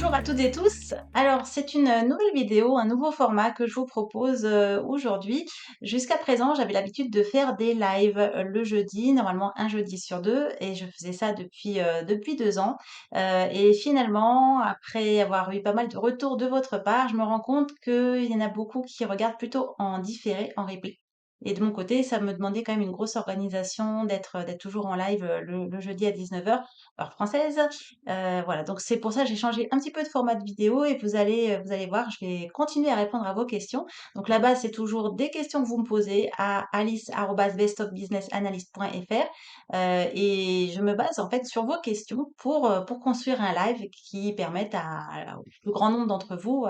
Bonjour à toutes et tous. Alors, c'est une nouvelle vidéo, un nouveau format que je vous propose aujourd'hui. Jusqu'à présent, j'avais l'habitude de faire des lives le jeudi, normalement un jeudi sur deux, et je faisais ça depuis 2 ans. Et finalement, après avoir eu pas mal de retours de votre part, je me rends compte qu'il y en a beaucoup qui regardent plutôt en différé, en replay. Et de mon côté, ça me demandait quand même une grosse organisation d'être toujours en live le jeudi à 19 heures, heure française. Voilà, donc c'est pour ça que j'ai changé un petit peu de format de vidéo et vous allez voir, je vais continuer à répondre à vos questions. Donc la base, c'est toujours des questions que vous me posez à alice@bestofbusinessanalyst.fr et je me base en fait sur vos questions pour construire un live qui permette au plus grand nombre d'entre vous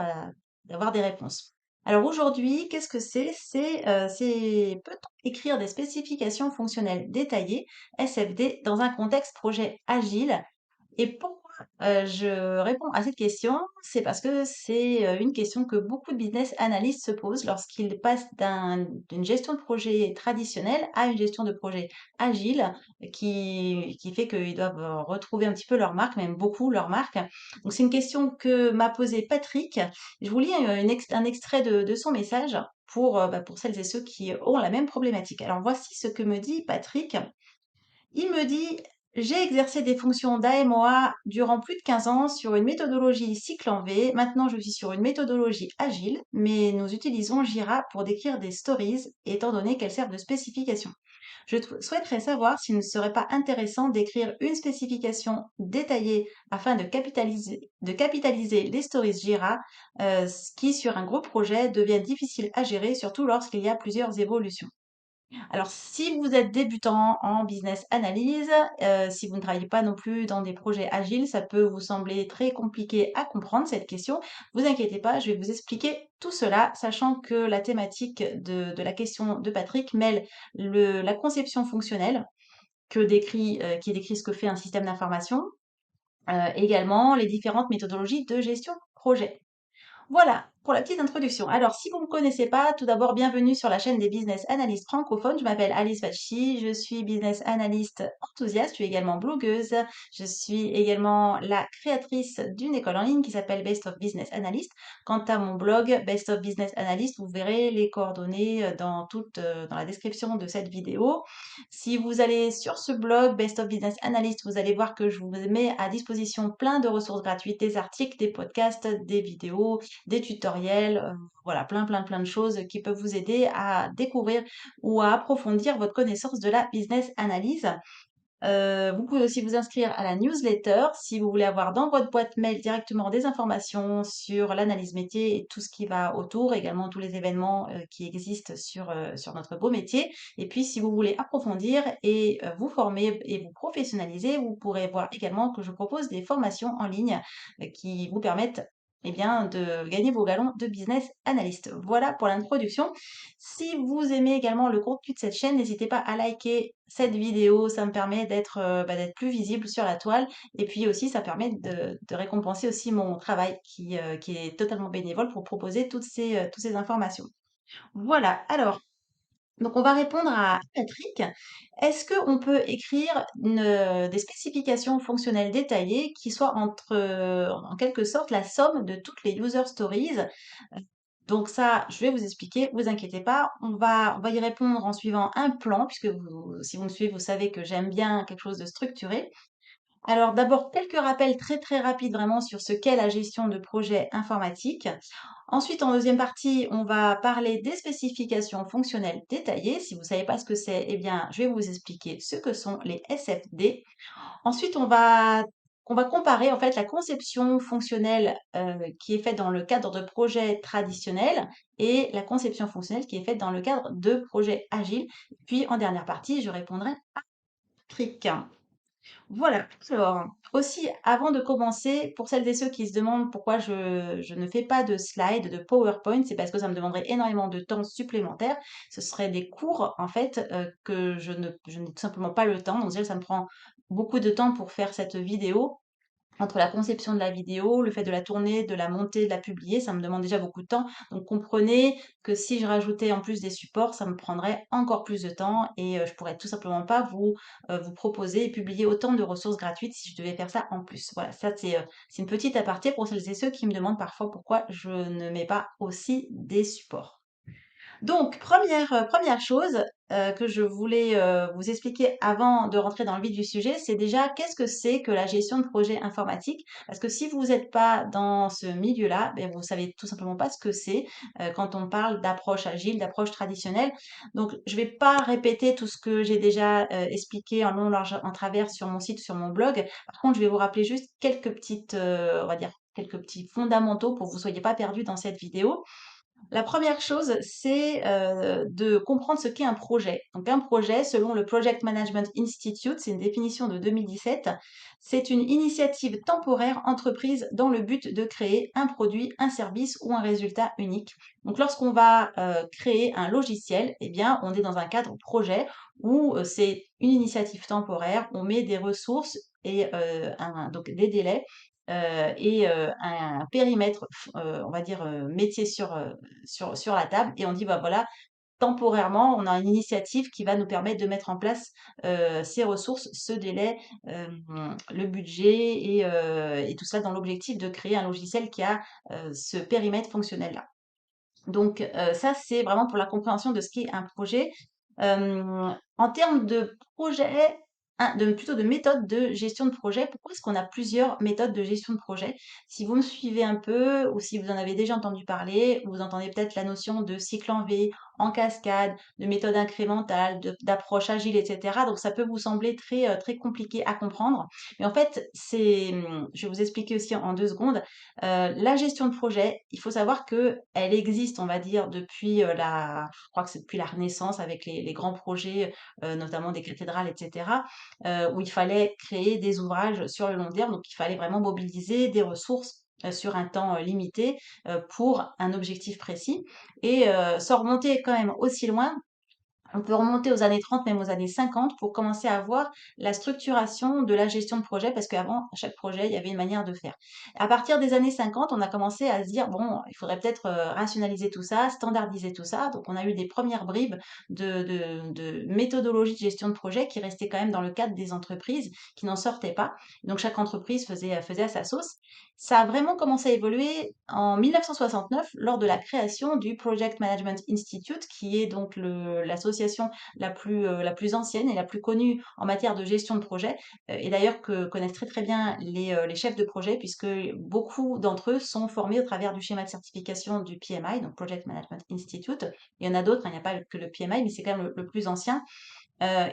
d'avoir des réponses. Alors aujourd'hui, qu'est-ce que c'est? C'est peut-on écrire des spécifications fonctionnelles détaillées, SFD, dans un contexte projet agile et pourquoi, je réponds à cette question? C'est parce que c'est, une question que beaucoup de business analysts se posent lorsqu'ils passent d'une gestion de projet traditionnelle à une gestion de projet agile, qui fait qu'ils doivent, retrouver un petit peu leur marque, même beaucoup leur marque. Donc c'est une question que m'a posée Patrick. Je vous lis, un extrait de son message pour celles et ceux qui ont la même problématique. Alors voici ce que me dit Patrick. Il me dit: «J'ai exercé des fonctions d'AMOA durant plus de 15 ans sur une méthodologie cycle en V. Maintenant, je suis sur une méthodologie agile, mais nous utilisons Jira pour décrire des stories, étant donné qu'elles servent de spécification. Souhaiterais savoir s'il ne serait pas intéressant d'écrire une spécification détaillée afin de capitaliser les stories Jira, ce qui, sur un gros projet, devient difficile à gérer, surtout lorsqu'il y a plusieurs évolutions.» Alors, si vous êtes débutant en business analyse, si vous ne travaillez pas non plus dans des projets agiles, ça peut vous sembler très compliqué à comprendre cette question. Vous inquiétez pas, je vais vous expliquer tout cela, sachant que la thématique de la question de Patrick mêle la conception fonctionnelle qui décrit ce que fait un système d'information, également les différentes méthodologies de gestion projet. Voilà pour la petite introduction. Alors, si vous ne me connaissez pas, tout d'abord, bienvenue sur la chaîne des business analystes francophones. Je m'appelle Alice Bacci, je suis business analyst enthousiaste, je suis également blogueuse, je suis également la créatrice d'une école en ligne qui s'appelle Best of Business Analyst. Quant à mon blog Best of Business Analyst, vous verrez les coordonnées dans la description de cette vidéo. Si vous allez sur ce blog Best of Business Analyst, vous allez voir que je vous mets à disposition plein de ressources gratuites, des articles, des podcasts, des vidéos, des tutoriels, voilà, plein de choses qui peuvent vous aider à découvrir ou à approfondir votre connaissance de la business analyse. Vous pouvez aussi vous inscrire à la newsletter si vous voulez avoir dans votre boîte mail directement des informations sur l'analyse métier et tout ce qui va autour, également tous les événements qui existent sur notre beau métier. Et puis, si vous voulez approfondir et vous former et vous professionnaliser, vous pourrez voir également que je propose des formations en ligne qui vous permettent eh bien, de gagner vos galons de business analyst. Voilà pour l'introduction. Si vous aimez également le contenu de cette chaîne, n'hésitez pas à liker cette vidéo, ça me permet d'être plus visible sur la toile et puis aussi ça permet de récompenser aussi mon travail qui est totalement bénévole pour proposer toutes ces informations. Voilà, alors, donc on va répondre à Patrick. Est-ce qu'on peut écrire des spécifications fonctionnelles détaillées qui soient en quelque sorte la somme de toutes les user stories? Donc ça, je vais vous expliquer, vous inquiétez pas, on va y répondre en suivant un plan, puisque si vous me suivez, vous savez que j'aime bien quelque chose de structuré. Alors d'abord, quelques rappels très rapides vraiment sur ce qu'est la gestion de projet informatique. Ensuite, en deuxième partie, on va parler des spécifications fonctionnelles détaillées. Si vous ne savez pas ce que c'est, eh bien, je vais vous expliquer ce que sont les SFD. Ensuite, on va comparer en fait la conception fonctionnelle qui est faite dans le cadre de projets traditionnels et la conception fonctionnelle qui est faite dans le cadre de projets agiles. Puis en dernière partie, je répondrai à Patrick. Voilà. Alors, aussi, avant de commencer, pour celles et ceux qui se demandent pourquoi je ne fais pas de slides, de PowerPoint, c'est parce que ça me demanderait énormément de temps supplémentaire. Ce seraient des cours, en fait, que je n'ai tout simplement pas le temps. Donc, déjà, ça me prend beaucoup de temps pour faire cette vidéo. Entre la conception de la vidéo, le fait de la tourner, de la monter, de la publier, ça me demande déjà beaucoup de temps. Donc comprenez que si je rajoutais en plus des supports, ça me prendrait encore plus de temps et je pourrais tout simplement pas vous proposer et publier autant de ressources gratuites si je devais faire ça en plus. Voilà, ça c'est une petite aparté pour celles et ceux qui me demandent parfois pourquoi je ne mets pas aussi des supports. Donc, première chose, que je voulais, vous expliquer avant de rentrer dans le vif du sujet, c'est déjà qu'est-ce que c'est que la gestion de projet informatique? Parce que si vous n'êtes pas dans ce milieu-là, beh, vous savez tout simplement pas ce que c'est, quand on parle d'approche agile, d'approche traditionnelle. Donc, je vais pas répéter tout ce que j'ai déjà, expliqué en long, large, en travers sur mon site, sur mon blog. Par contre, je vais vous rappeler juste quelques petites, on va dire, quelques petits fondamentaux pour que vous soyez pas perdus dans cette vidéo. La première chose, c'est de comprendre ce qu'est un projet. Donc un projet, selon le Project Management Institute, c'est une définition de 2017, c'est une initiative temporaire entreprise dans le but de créer un produit, un service ou un résultat unique. Donc lorsqu'on va créer un logiciel, eh bien on est dans un cadre projet où c'est une initiative temporaire, on met des ressources et donc des délais et un périmètre, on va dire, métier sur la table et on dit: «Bah, voilà, temporairement, on a une initiative qui va nous permettre de mettre en place, ces ressources, ce délai, le budget et tout ça dans l'objectif de créer un logiciel qui a, ce périmètre fonctionnel-là». Donc ça, c'est vraiment pour la compréhension de ce qu'est un projet. En termes de projet, plutôt de méthode de gestion de projet, pourquoi est-ce qu'on a plusieurs méthodes de gestion de projet? Si vous me suivez un peu ou si vous en avez déjà entendu parler, vous entendez peut-être la notion de cycle en V, en cascade, de méthode incrémentale, d'approche agile, etc. Donc ça peut vous sembler très compliqué à comprendre. Mais en fait, je vais vous expliquer aussi en 2 secondes. La gestion de projet, il faut savoir que elle existe, on va dire, depuis, je crois que c'est depuis la Renaissance avec les grands projets, notamment des cathédrales et cetera, où il fallait créer des ouvrages sur le long terme. Donc il fallait vraiment mobiliser des ressources, sur un temps, limité, pour un objectif précis et sans remonter quand même aussi loin, on peut remonter aux années 30, même aux années 50, pour commencer à voir la structuration de la gestion de projet, parce qu'avant, chaque projet, il y avait une manière de faire. À partir des années 50, on a commencé à se dire, bon, il faudrait peut-être rationaliser tout ça, standardiser tout ça. Donc, on a eu des premières bribes de méthodologie de gestion de projet qui restaient quand même dans le cadre des entreprises, qui n'en sortaient pas. Donc, chaque entreprise faisait à sa sauce. Ça a vraiment commencé à évoluer en 1969 lors de la création du Project Management Institute, qui est donc l'association la plus ancienne et la plus connue en matière de gestion de projet, et d'ailleurs que connaissent très bien les chefs de projet, puisque beaucoup d'entre eux sont formés au travers du schéma de certification du PMI, donc Project Management Institute. Il y en a d'autres, hein, il n'y a pas que le PMI, mais c'est quand même le plus ancien.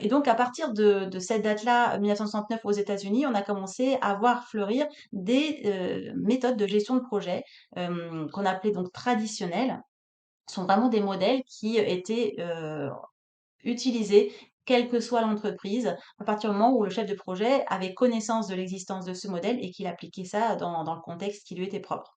Et donc à partir de cette date-là, 1969 aux États-Unis, on a commencé à voir fleurir des, méthodes de gestion de projet, qu'on appelait donc traditionnelles. Ce sont vraiment des modèles qui étaient, utilisés quelle que soit l'entreprise, à partir du moment où le chef de projet avait connaissance de l'existence de ce modèle et qu'il appliquait ça dans le contexte qui lui était propre.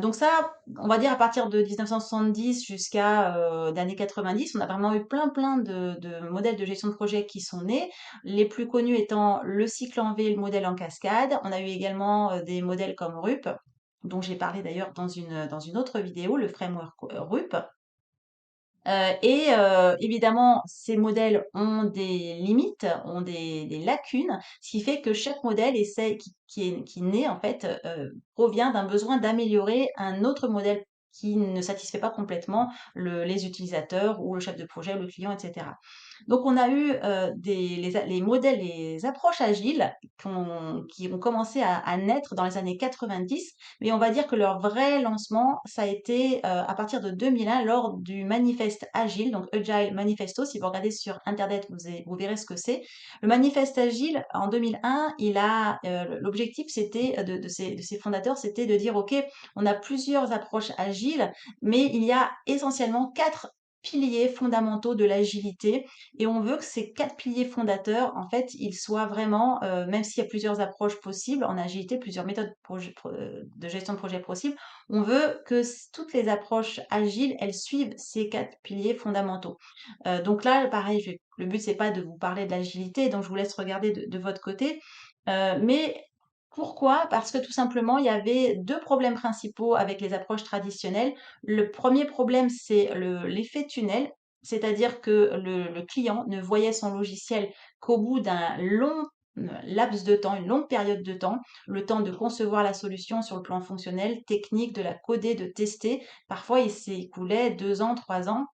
Donc ça, on va dire à partir de 1970 jusqu'à, les années 90, on a vraiment eu plein de modèles de gestion de projet qui sont nés. Les plus connus étant le cycle en V et le modèle en cascade. On a eu également, des modèles comme RUP, dont j'ai parlé d'ailleurs dans une autre vidéo, le framework, RUP. Et évidemment, ces modèles ont des limites, ont des lacunes, ce qui fait que chaque modèle essaie qui naît en fait, provient d'un besoin d'améliorer un autre modèle qui ne satisfait pas complètement les utilisateurs ou le chef de projet ou le client et cetera. Donc on a eu, les modèles, les approches agiles qui ont commencé à naître dans les années 90, mais on va dire que leur vrai lancement, ça a été, à partir de 2001 lors du manifeste agile, donc Agile Manifesto. Si vous regardez sur internet, vous verrez ce que c'est. Le manifeste agile, en 2001, l'objectif c'était, de ses fondateurs, c'était de dire: «OK, on a plusieurs approches agiles, mais il y a essentiellement 4 piliers fondamentaux de l'agilité et on veut que ces 4 piliers fondateurs, en fait, ils soient vraiment, même s'il y a plusieurs approches possibles en agilité, plusieurs méthodes de gestion de projet possibles, on veut que toutes les approches agiles, elles suivent ces 4 piliers fondamentaux. Donc là, pareil, le but, c'est pas de vous parler de l'agilité, donc je vous laisse regarder de votre côté. Mais Pourquoi? Parce que tout simplement, il y avait 2 problèmes principaux avec les approches traditionnelles. Le premier problème, c'est l'effet tunnel, c'est-à-dire que le client ne voyait son logiciel qu'au bout d'un long, laps de temps, une longue période de temps, le temps de concevoir la solution sur le plan fonctionnel, technique, de la coder, de tester. Parfois, il s'écoulait 2 ans, 3 ans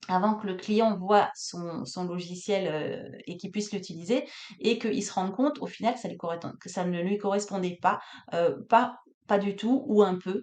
avant que le client voit son logiciel et qu'il puisse l'utiliser et qu'il se rende compte au final que ça ne lui correspondait pas, pas du tout ou un peu.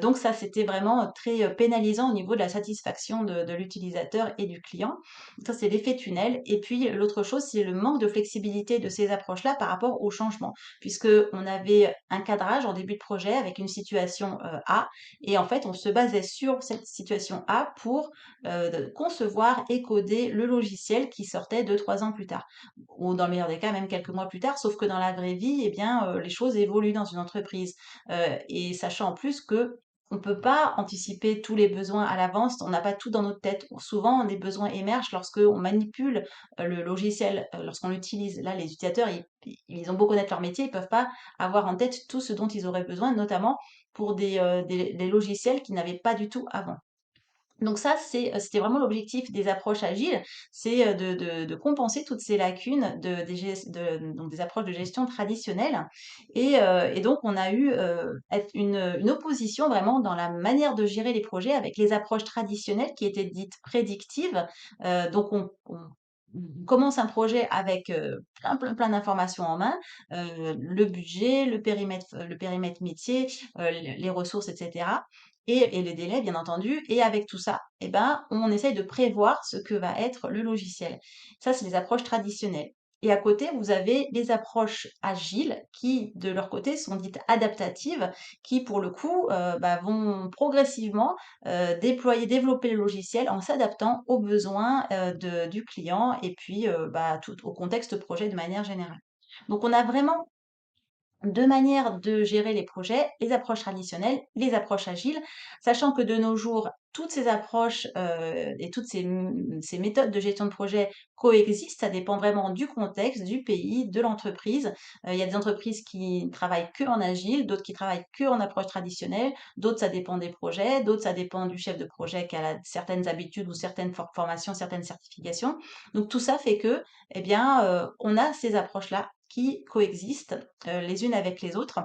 Donc ça, c'était vraiment très pénalisant au niveau de la satisfaction de l'utilisateur et du client. Ça, c'est l'effet tunnel. Et puis l'autre chose, c'est le manque de flexibilité de ces approches-là par rapport au changement, puisque on avait un cadrage en début de projet avec une situation A, et en fait, on se basait sur cette situation A pour de concevoir et coder le logiciel qui sortait 2 3 ans plus tard. Ou dans le meilleur des cas, même quelques mois plus tard, sauf que dans la vraie vie, eh bien, les choses évoluent dans une entreprise. Et sachant en plus que on ne peut pas anticiper tous les besoins à l'avance, on n'a pas tout dans notre tête. Souvent, des besoins émergent lorsque on manipule le logiciel, lorsqu'on l'utilise. Là, les utilisateurs, ils ont beau connaître leur métier, ils peuvent pas avoir en tête tout ce dont ils auraient besoin, notamment pour des logiciels qu'ils n'avaient pas du tout avant. Donc ça, c'était vraiment l'objectif des approches agiles, c'est de compenser toutes ces lacunes donc des approches de gestion traditionnelles. Et donc, on a eu une opposition vraiment dans la manière de gérer les projets avec les approches traditionnelles qui étaient dites prédictives. Donc, on commence un projet avec plein d'informations en main, le budget, le périmètre métier, les ressources, etc. Et les délais, bien entendu. Et avec tout ça, eh ben, on essaye de prévoir ce que va être le logiciel. Ça, c'est les approches traditionnelles. Et à côté, vous avez les approches agiles qui, de leur côté, sont dites adaptatives, qui, pour le coup, bah, vont progressivement développer le logiciel en s'adaptant aux besoins du client et puis bah, au contexte projet de manière générale. Donc, on a vraiment 2 manières de gérer les projets, les approches traditionnelles, les approches agiles, sachant que de nos jours, toutes ces approches et toutes ces méthodes de gestion de projet coexistent. Ça dépend vraiment du contexte, du pays, de l'entreprise. Il y a des entreprises qui travaillent que en agile, d'autres qui travaillent que en approche traditionnelle, d'autres ça dépend des projets, d'autres ça dépend du chef de projet qui a certaines habitudes ou certaines formations, certaines certifications. Donc tout ça fait que, eh bien, on a ces approches-là qui coexistent les unes avec les autres,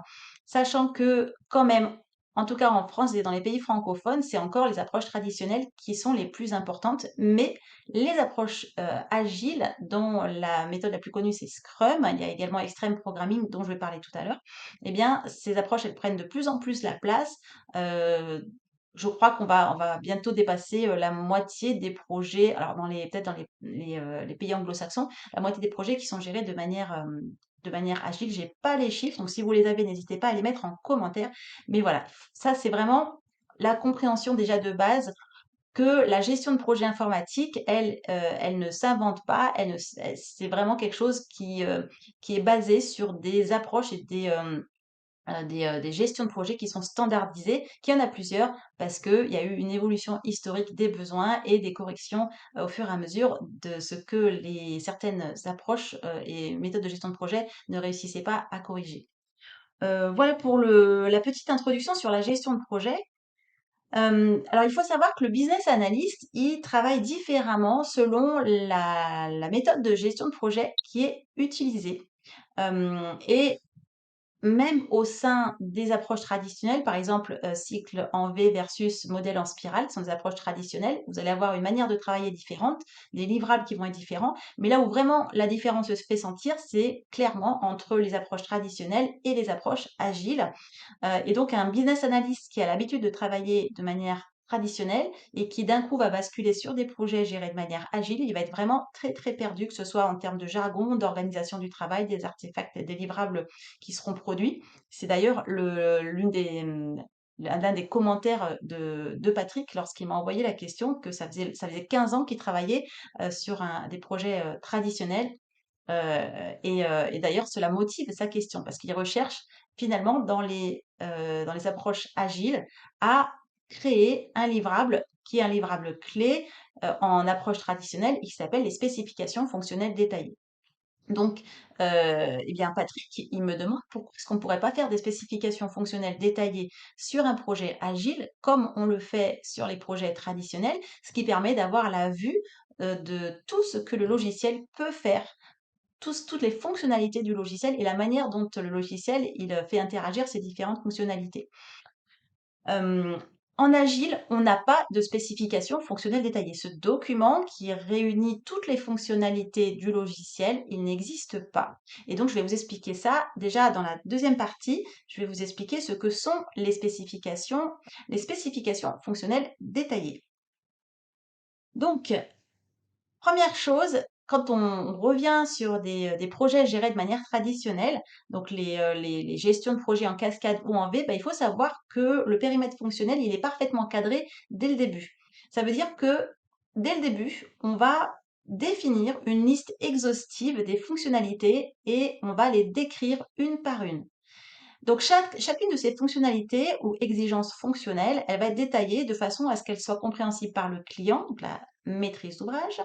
sachant que quand même, en tout cas en France et dans les pays francophones, c'est encore les approches traditionnelles qui sont les plus importantes, mais les approches agiles, dont la méthode la plus connue c'est Scrum, il y a également Extreme Programming dont je vais parler tout à l'heure, eh bien ces approches elles prennent de plus en plus la place. Euh, je crois qu'on va bientôt dépasser la moitié des projets, alors peut-être dans les pays anglo-saxons, la moitié des projets qui sont gérés de manière agile. J'ai pas les chiffres, donc si vous les avez, n'hésitez pas à les mettre en commentaire. Mais voilà, ça c'est vraiment la compréhension déjà de base que la gestion de projet informatique, elle ne s'invente pas, c'est vraiment quelque chose qui est basé sur des approches et des gestions de projets qui sont standardisées, qu'il y en a plusieurs parce qu'il y a eu une évolution historique des besoins et des corrections au fur et à mesure de ce que certaines approches et méthodes de gestion de projet ne réussissaient pas à corriger. Voilà pour la petite introduction sur la gestion de projet. Alors, il faut savoir que le business analyst, il travaille différemment selon la méthode de gestion de projet qui est utilisée. Et même au sein des approches traditionnelles, par exemple, cycle en V versus modèle en spirale, ce sont des approches traditionnelles. Vous allez avoir une manière de travailler différente, des livrables qui vont être différents. Mais là où vraiment la différence se fait sentir, c'est clairement entre les approches traditionnelles et les approches agiles. Et donc un business analyst qui a l'habitude de travailler de manière traditionnelle et qui d'un coup va basculer sur des projets gérés de manière agile, il va être vraiment très très perdu, que ce soit en termes de jargon, d'organisation du travail, des artefacts, des livrables qui seront produits. C'est d'ailleurs l'un des commentaires de Patrick lorsqu'il m'a envoyé la question que ça faisait 15 ans qu'il travaillait sur des projets traditionnels et d'ailleurs, cela motive sa question parce qu'il recherche finalement dans les approches agiles à créer un livrable qui est un livrable clé en approche traditionnelle et qui s'appelle les spécifications fonctionnelles détaillées. Donc, eh bien, Patrick, il me demande pourquoi est-ce qu'on ne pourrait pas faire des spécifications fonctionnelles détaillées sur un projet agile, comme on le fait sur les projets traditionnels, ce qui permet d'avoir la vue de tout ce que le logiciel peut faire, toutes les fonctionnalités du logiciel et la manière dont le logiciel il fait interagir ces différentes fonctionnalités. Hem, En agile, on n'a pas de spécification fonctionnelle détaillée. Ce document qui réunit toutes les fonctionnalités du logiciel, il n'existe pas. Et donc, je vais vous expliquer ça. Déjà, dans la deuxième partie, je vais vous expliquer ce que sont les spécifications fonctionnelles détaillées. Donc, première chose, quand on revient sur des projets gérés de manière traditionnelle, donc les gestions de projets en cascade ou en V, bah, il faut savoir que le périmètre fonctionnel, il est parfaitement cadré dès le début. Ça veut dire que dès le début, on va définir une liste exhaustive des fonctionnalités et on va les décrire une par une. Donc chacune de ces fonctionnalités ou exigences fonctionnelles, elle va être détaillée de façon à ce qu'elle soit compréhensible par le client, donc la maîtrise d'ouvrage,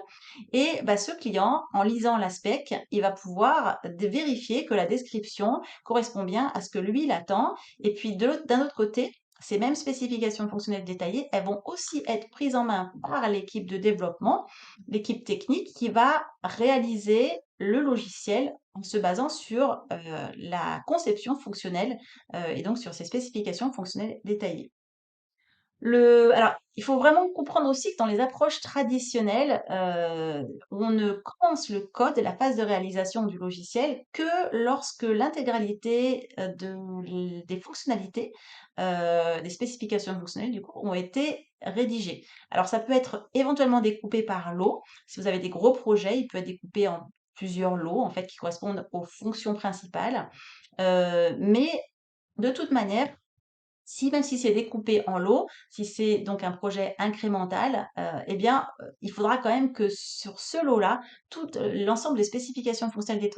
et bah, ce client, en lisant la spec, il va pouvoir vérifier que la description correspond bien à ce que lui, il attend. Et puis, d'un autre côté, ces mêmes spécifications fonctionnelles détaillées, elles vont aussi être prises en main par l'équipe de développement, l'équipe technique qui va réaliser le logiciel en se basant sur la conception fonctionnelle et donc sur ces spécifications fonctionnelles détaillées. Alors, il faut vraiment comprendre aussi que dans les approches traditionnelles, on ne commence le code et la phase de réalisation du logiciel que lorsque l'intégralité, des fonctionnalités, des spécifications fonctionnelles du coup, ont été rédigées. Alors ça peut être éventuellement découpé par lot. Si vous avez des gros projets, il peut être découpé en plusieurs lots, en fait, qui correspondent aux fonctions principales. Mais de toute manière, si même si c'est découpé en lots, si c'est donc un projet incrémental, eh bien, il faudra quand même que sur ce lot-là, l'ensemble des spécifications fonctionnelles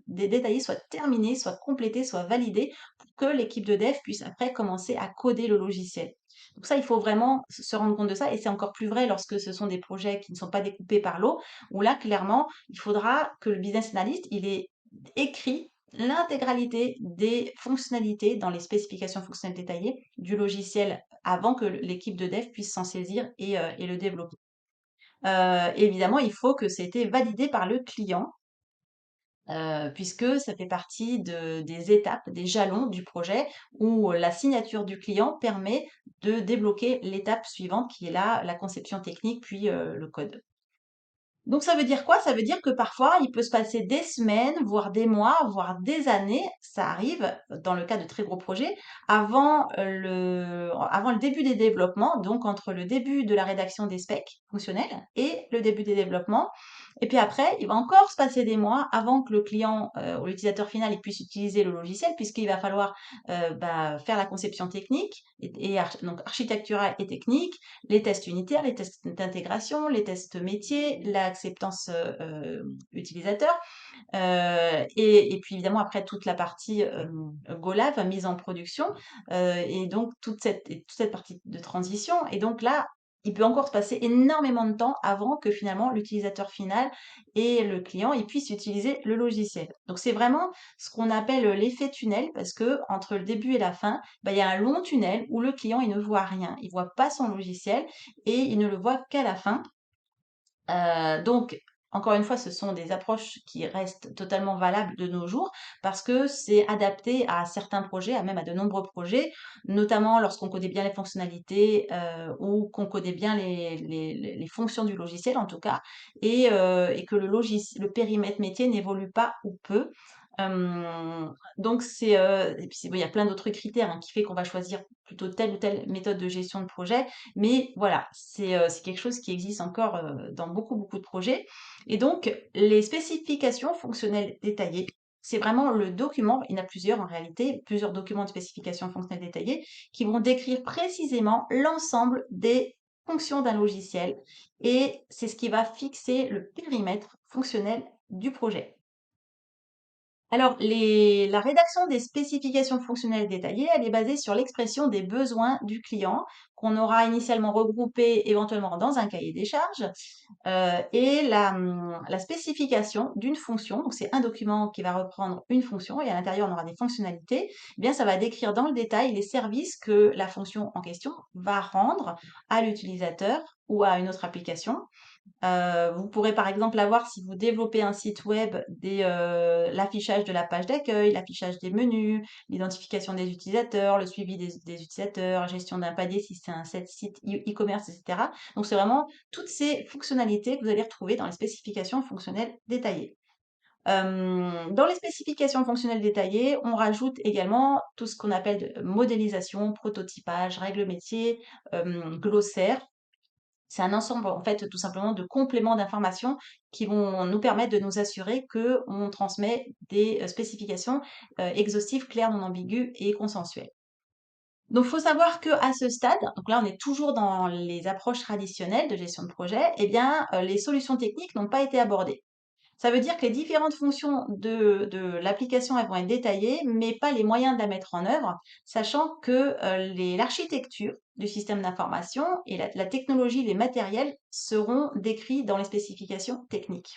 détaillées soient terminées, soient complétées, soient validées pour que l'équipe de dev puisse après commencer à coder le logiciel. Donc ça, il faut vraiment se rendre compte de ça et c'est encore plus vrai lorsque ce sont des projets qui ne sont pas découpés par lot, où là, clairement, il faudra que le business analyst, il ait écrit l'intégralité des fonctionnalités dans les spécifications fonctionnelles détaillées du logiciel avant que l'équipe de dev puisse s'en saisir et le développer. Évidemment, il faut que ça ait été validé par le client, puisque ça fait partie des étapes, des jalons du projet où la signature du client permet de débloquer l'étape suivante qui est la conception technique puis le code. Donc ça veut dire quoi? Ça veut dire que parfois, il peut se passer des semaines, voire des mois, voire des années, ça arrive dans le cas de très gros projets, avant le début des développements, donc entre le début de la rédaction des specs fonctionnels et le début des développements. Et puis après, il va encore se passer des mois avant que le client ou l'utilisateur final il puisse utiliser le logiciel, puisqu'il va falloir bah, faire la conception technique, donc architecturale et technique, les tests unitaires, les tests d'intégration, les tests métiers, l'acceptance utilisateur, et puis évidemment après toute la partie go live, mise en production, et donc toute cette partie de transition. Et donc là, il peut encore se passer énormément de temps avant que finalement l'utilisateur final et le client ils puissent utiliser le logiciel. Donc c'est vraiment ce qu'on appelle l'effet tunnel parce que entre le début et la fin, bah, il y a un long tunnel où le client il ne voit rien, il voit pas son logiciel et il ne le voit qu'à la fin. Donc, encore une fois, ce sont des approches qui restent totalement valables de nos jours parce que c'est adapté à certains projets, à même à de nombreux projets, notamment lorsqu'on connaît bien les fonctionnalités ou qu'on connaît bien les fonctions du logiciel en tout cas, et que le périmètre métier n'évolue pas ou peu. Donc et puis bon, il y a plein d'autres critères qui fait qu'on va choisir plutôt telle ou telle méthode de gestion de projet. Mais voilà, c'est quelque chose qui existe encore, dans beaucoup, beaucoup de projets. Et donc les spécifications fonctionnelles détaillées, c'est vraiment le document, il y en a plusieurs en réalité, plusieurs documents de spécifications fonctionnelles détaillées qui vont décrire précisément l'ensemble des fonctions d'un logiciel et c'est ce qui va fixer le périmètre fonctionnel du projet. Alors, la rédaction des spécifications fonctionnelles détaillées, elle est basée sur l'expression des besoins du client qu'on aura initialement regroupés éventuellement dans un cahier des charges et la spécification d'une fonction. Donc, c'est un document qui va reprendre une fonction et à l'intérieur, on aura des fonctionnalités. Eh bien, ça va décrire dans le détail les services que la fonction en question va rendre à l'utilisateur ou à une autre application. Vous pourrez par exemple avoir, si vous développez un site web, l'affichage de la page d'accueil, l'affichage des menus, l'identification des utilisateurs, le suivi des utilisateurs, la gestion d'un panier si c'est un site e-commerce, etc. Donc c'est vraiment toutes ces fonctionnalités que vous allez retrouver dans les spécifications fonctionnelles détaillées. Dans les spécifications fonctionnelles détaillées, on rajoute également tout ce qu'on appelle de modélisation, prototypage, règles métiers, glossaire. C'est un ensemble, en fait, tout simplement de compléments d'informations qui vont nous permettre de nous assurer que on transmet des spécifications exhaustives, claires, non ambiguës et consensuelles. Donc, il faut savoir que à ce stade, donc là, on est toujours dans les approches traditionnelles de gestion de projet, eh bien, les solutions techniques n'ont pas été abordées. Ça veut dire que les différentes fonctions de l'application, elles vont être détaillées, mais pas les moyens de la mettre en œuvre, sachant que l'architecture du système d'information et la technologie, les matériels seront décrits dans les spécifications techniques.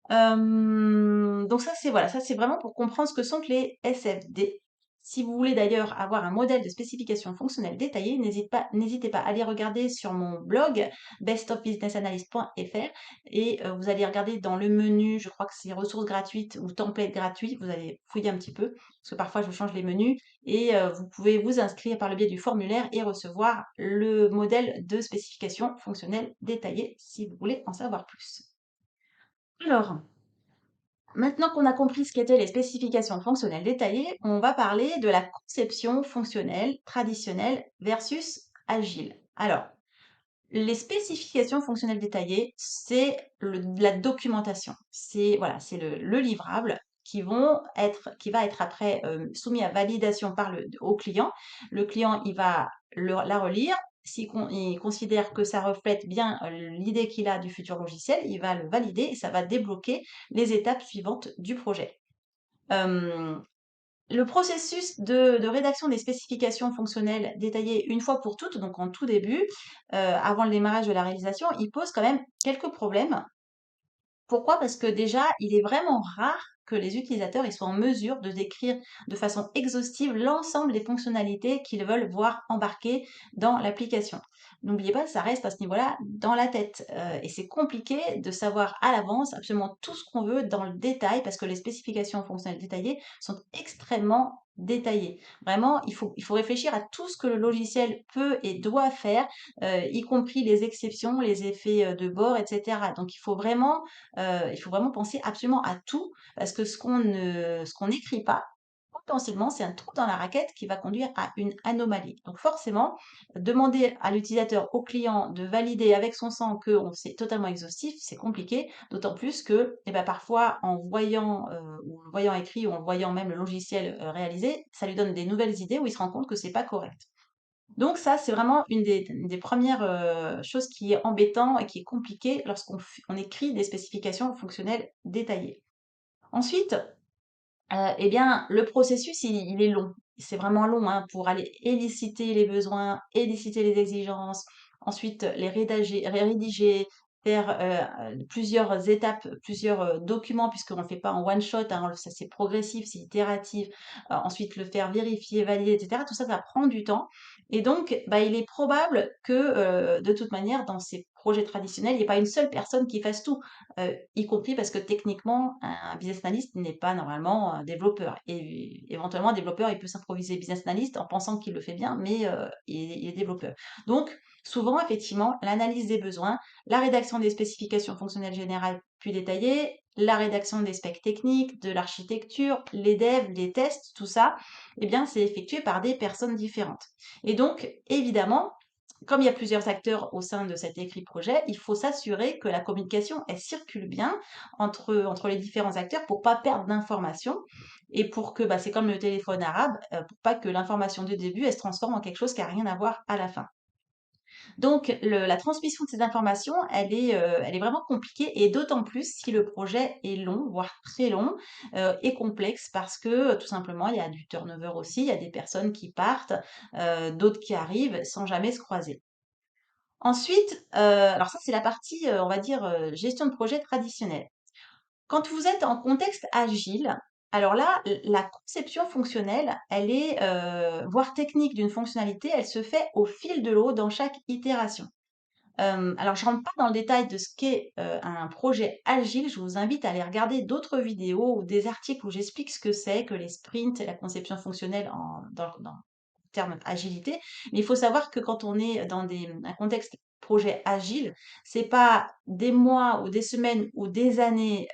Donc ça, c'est voilà, ça c'est vraiment pour comprendre ce que sont que les SFD. Si vous voulez d'ailleurs avoir un modèle de spécification fonctionnelle détaillé, n'hésitez pas à aller regarder sur mon blog bestofbusinessanalyst.fr et vous allez regarder dans le menu, je crois que c'est ressources gratuites ou templates gratuits, vous allez fouiller un petit peu, parce que parfois je change les menus, et vous pouvez vous inscrire par le biais du formulaire et recevoir le modèle de spécification fonctionnelle détaillé si vous voulez en savoir plus. Alors, maintenant qu'on a compris ce qu'étaient les spécifications fonctionnelles détaillées, on va parler de la conception fonctionnelle traditionnelle versus agile. Alors, les spécifications fonctionnelles détaillées, c'est de la documentation. C'est voilà, c'est le livrable qui va être après soumis à validation au client. Le client, il va la relire. Il considère que ça reflète bien l'idée qu'il a du futur logiciel, il va le valider et ça va débloquer les étapes suivantes du projet. Euh, le processus de rédaction des spécifications fonctionnelles détaillées une fois pour toutes, donc en tout début, avant le démarrage de la réalisation, il pose quand même quelques problèmes. Pourquoi? Parce que déjà, il est vraiment rare que les utilisateurs ils soient en mesure de décrire de façon exhaustive l'ensemble des fonctionnalités qu'ils veulent voir embarquées dans l'application. N'oubliez pas, ça reste à ce niveau-là dans la tête. Et c'est compliqué de savoir à l'avance absolument tout ce qu'on veut dans le détail parce que les spécifications fonctionnelles détaillées sont extrêmement détaillées. Vraiment, il faut réfléchir à tout ce que le logiciel peut et doit faire, y compris les exceptions, les effets de bord, etc. Donc il faut vraiment penser absolument à tout parce que ce qu'on n'écrit pas, potentiellement, c'est un trou dans la raquette qui va conduire à une anomalie. Donc forcément, demander à l'utilisateur, au client, de valider avec son sang que c'est totalement exhaustif, c'est compliqué, d'autant plus que eh ben, parfois, ou en le voyant écrit ou en voyant même le logiciel réalisé, ça lui donne des nouvelles idées où il se rend compte que c'est pas correct. Donc ça, c'est vraiment une des premières choses qui est embêtant et qui est compliquée on écrit des spécifications fonctionnelles détaillées. Ensuite, eh bien, le processus, il est long. C'est vraiment long hein, pour aller éliciter les besoins, éliciter les exigences, ensuite les rédiger, faire plusieurs étapes, plusieurs documents, puisqu'on ne le fait pas en one shot, hein, ça c'est progressif, c'est itératif. Ensuite, le faire vérifier, valider, etc. Tout ça, ça prend du temps. Et donc, bah, il est probable que, de toute manière, dans ces projets traditionnels, il n'y ait pas une seule personne qui fasse tout. Y compris parce que techniquement, un business analyst n'est pas normalement un développeur. Et éventuellement, un développeur, il peut s'improviser business analyst en pensant qu'il le fait bien, mais il est développeur. Donc, souvent, effectivement, l'analyse des besoins, la rédaction des spécifications fonctionnelles générales plus détaillées, la rédaction des specs techniques, de l'architecture, les devs, les tests, tout ça, eh bien, c'est effectué par des personnes différentes. Et donc, évidemment, comme il y a plusieurs acteurs au sein de cet écrit projet, il faut s'assurer que la communication, elle circule bien entre les différents acteurs pour pas perdre d'informations et pour que, bah, c'est comme le téléphone arabe, pour pas que l'information du début, elle se transforme en quelque chose qui a rien à voir à la fin. Donc la transmission de ces informations, elle est vraiment compliquée et d'autant plus si le projet est long, voire très long, et complexe parce que, tout simplement, il y a du turnover aussi, il y a des personnes qui partent, d'autres qui arrivent sans jamais se croiser. Ensuite, alors ça c'est la partie, on va dire, gestion de projet traditionnelle. Quand vous êtes en contexte agile, alors là, la conception fonctionnelle, elle est, voire technique d'une fonctionnalité, elle se fait au fil de l'eau dans chaque itération. Alors je rentre pas dans le détail de ce qu'est, un projet agile. Je vous invite à aller regarder d'autres vidéos ou des articles où j'explique ce que c'est que les sprints et la conception fonctionnelle dans terme agilité. Mais il faut savoir que quand on est dans un contexte projet agile, c'est pas des mois ou des semaines ou des années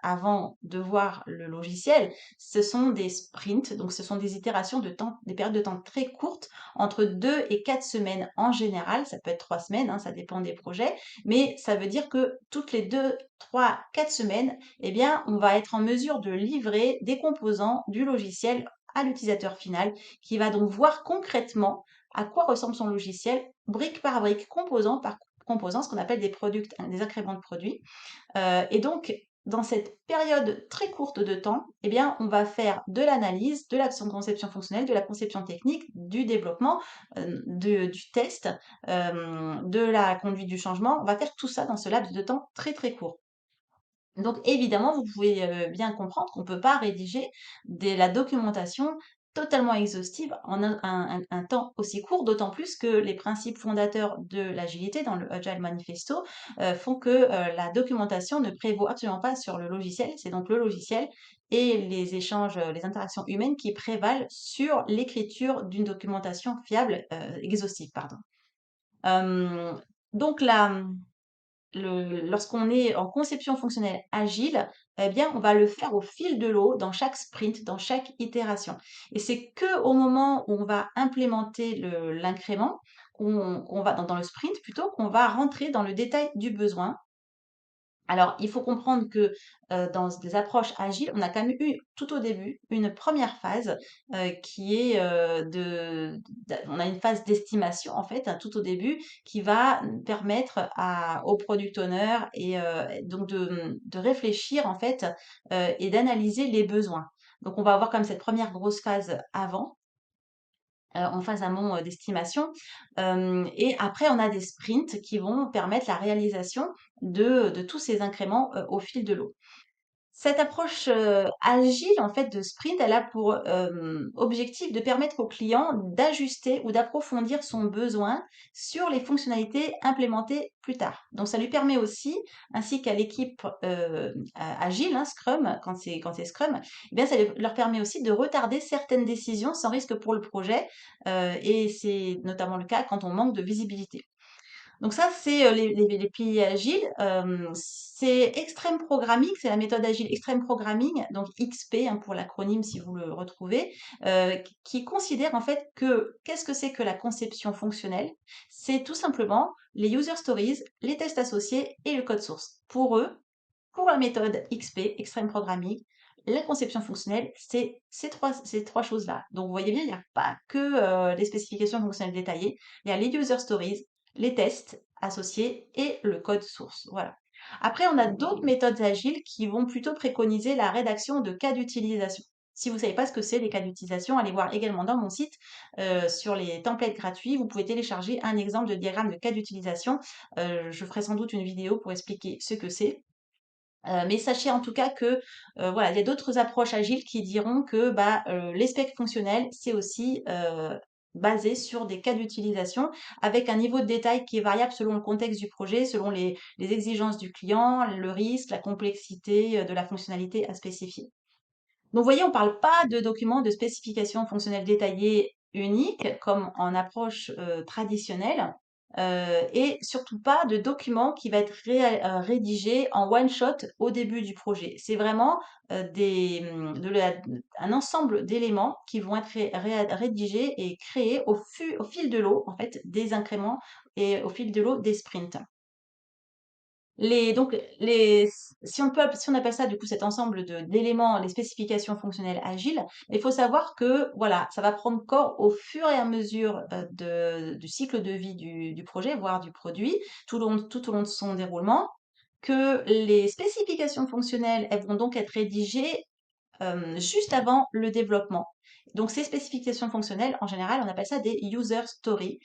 avant de voir le logiciel, ce sont des sprints, donc ce sont des itérations de temps, des périodes de temps très courtes, entre 2 et 4 semaines en général, ça peut être 3 semaines, hein, ça dépend des projets, mais ça veut dire que toutes les 2, 3, 4 semaines, eh bien, on va être en mesure de livrer des composants du logiciel à l'utilisateur final qui va donc voir concrètement à quoi ressemble son logiciel, brique par brique, composant par composant, ce qu'on appelle des incréments de produits. Et donc, dans cette période très courte de temps, eh bien, on va faire de l'analyse, de la conception fonctionnelle, de la conception technique, du développement, du test, de la conduite du changement. On va faire tout ça dans ce laps de temps très très court. Donc évidemment, vous pouvez, bien comprendre qu'on ne peut pas rédiger la documentation totalement exhaustive en un temps aussi court, d'autant plus que les principes fondateurs de l'agilité dans le Agile Manifesto, font que, la documentation ne prévaut absolument pas sur le logiciel. C'est donc le logiciel et les échanges, les interactions humaines qui prévalent sur l'écriture d'une documentation fiable, exhaustive, pardon. Hem, donc la lorsqu'on est en conception fonctionnelle agile, eh bien, on va le faire au fil de l'eau dans chaque sprint, dans chaque itération. Et c'est que au moment où on va implémenter l'incrément, qu'on va dans le sprint plutôt, qu'on va rentrer dans le détail du besoin. Alors, il faut comprendre que dans des approches agiles, on a quand même eu tout au début une première phase qui est on a une phase d'estimation en fait, hein, tout au début, qui va permettre au product owner et donc de réfléchir en fait et d'analyser les besoins. Donc, on va avoir comme cette première grosse phase avant en phase amont, d'estimation. Et après, on a des sprints qui vont permettre la réalisation de tous ces incréments, au fil de l'eau. Cette approche, agile, en fait, de sprint, elle a pour, objectif de permettre au client d'ajuster ou d'approfondir son besoin sur les fonctionnalités implémentées plus tard. Donc ça lui permet aussi, ainsi qu'à l'équipe, agile, hein, Scrum, quand c'est Scrum, eh bien ça leur permet aussi de retarder certaines décisions sans risque pour le projet, et c'est notamment le cas quand on manque de visibilité. Donc ça, c'est les piliers agiles. C'est Extreme Programming, c'est la méthode agile Extreme Programming, donc XP hein, pour l'acronyme si vous le retrouvez, qui considère en fait que qu'est-ce que c'est que la conception fonctionnelle? C'est tout simplement les user stories, les tests associés et le code source. Pour eux, pour la méthode XP, Extreme Programming, la conception fonctionnelle, c'est ces trois choses-là. Donc, vous voyez bien, il n'y a pas que les spécifications fonctionnelles détaillées. Il y a les user stories, les tests associés et le code source. Voilà. Après, on a d'autres méthodes agiles qui vont plutôt préconiser la rédaction de cas d'utilisation. Si vous ne savez pas ce que c'est les cas d'utilisation, allez voir également dans mon site sur les templates gratuits. Vous pouvez télécharger un exemple de diagramme de cas d'utilisation. Je ferai sans doute une vidéo pour expliquer ce que c'est. Mais sachez en tout cas que, voilà, il y a d'autres approches agiles qui diront que, bah, les specs fonctionnels, c'est aussi, basé sur des cas d'utilisation avec un niveau de détail qui est variable selon le contexte du projet, selon les exigences du client, le risque, la complexité, de la fonctionnalité à spécifier. Donc, vous voyez, on ne parle pas de documents de spécification fonctionnelle détaillée unique comme en approche traditionnelle, et surtout pas de document qui va être rédigé en one shot au début du projet. C'est vraiment un ensemble d'éléments qui vont être rédigés et créés au fil de l'eau, en fait, des incréments et au fil de l'eau des sprints. Donc, si on appelle ça du coup cet ensemble d'éléments, les spécifications fonctionnelles agiles, il faut savoir que voilà, ça va prendre corps au fur et à mesure du cycle de vie du projet, voire du produit, tout au long de son déroulement, que les spécifications fonctionnelles, elles vont donc être rédigées juste avant le développement. Donc ces spécifications fonctionnelles, en général, on appelle ça des user stories,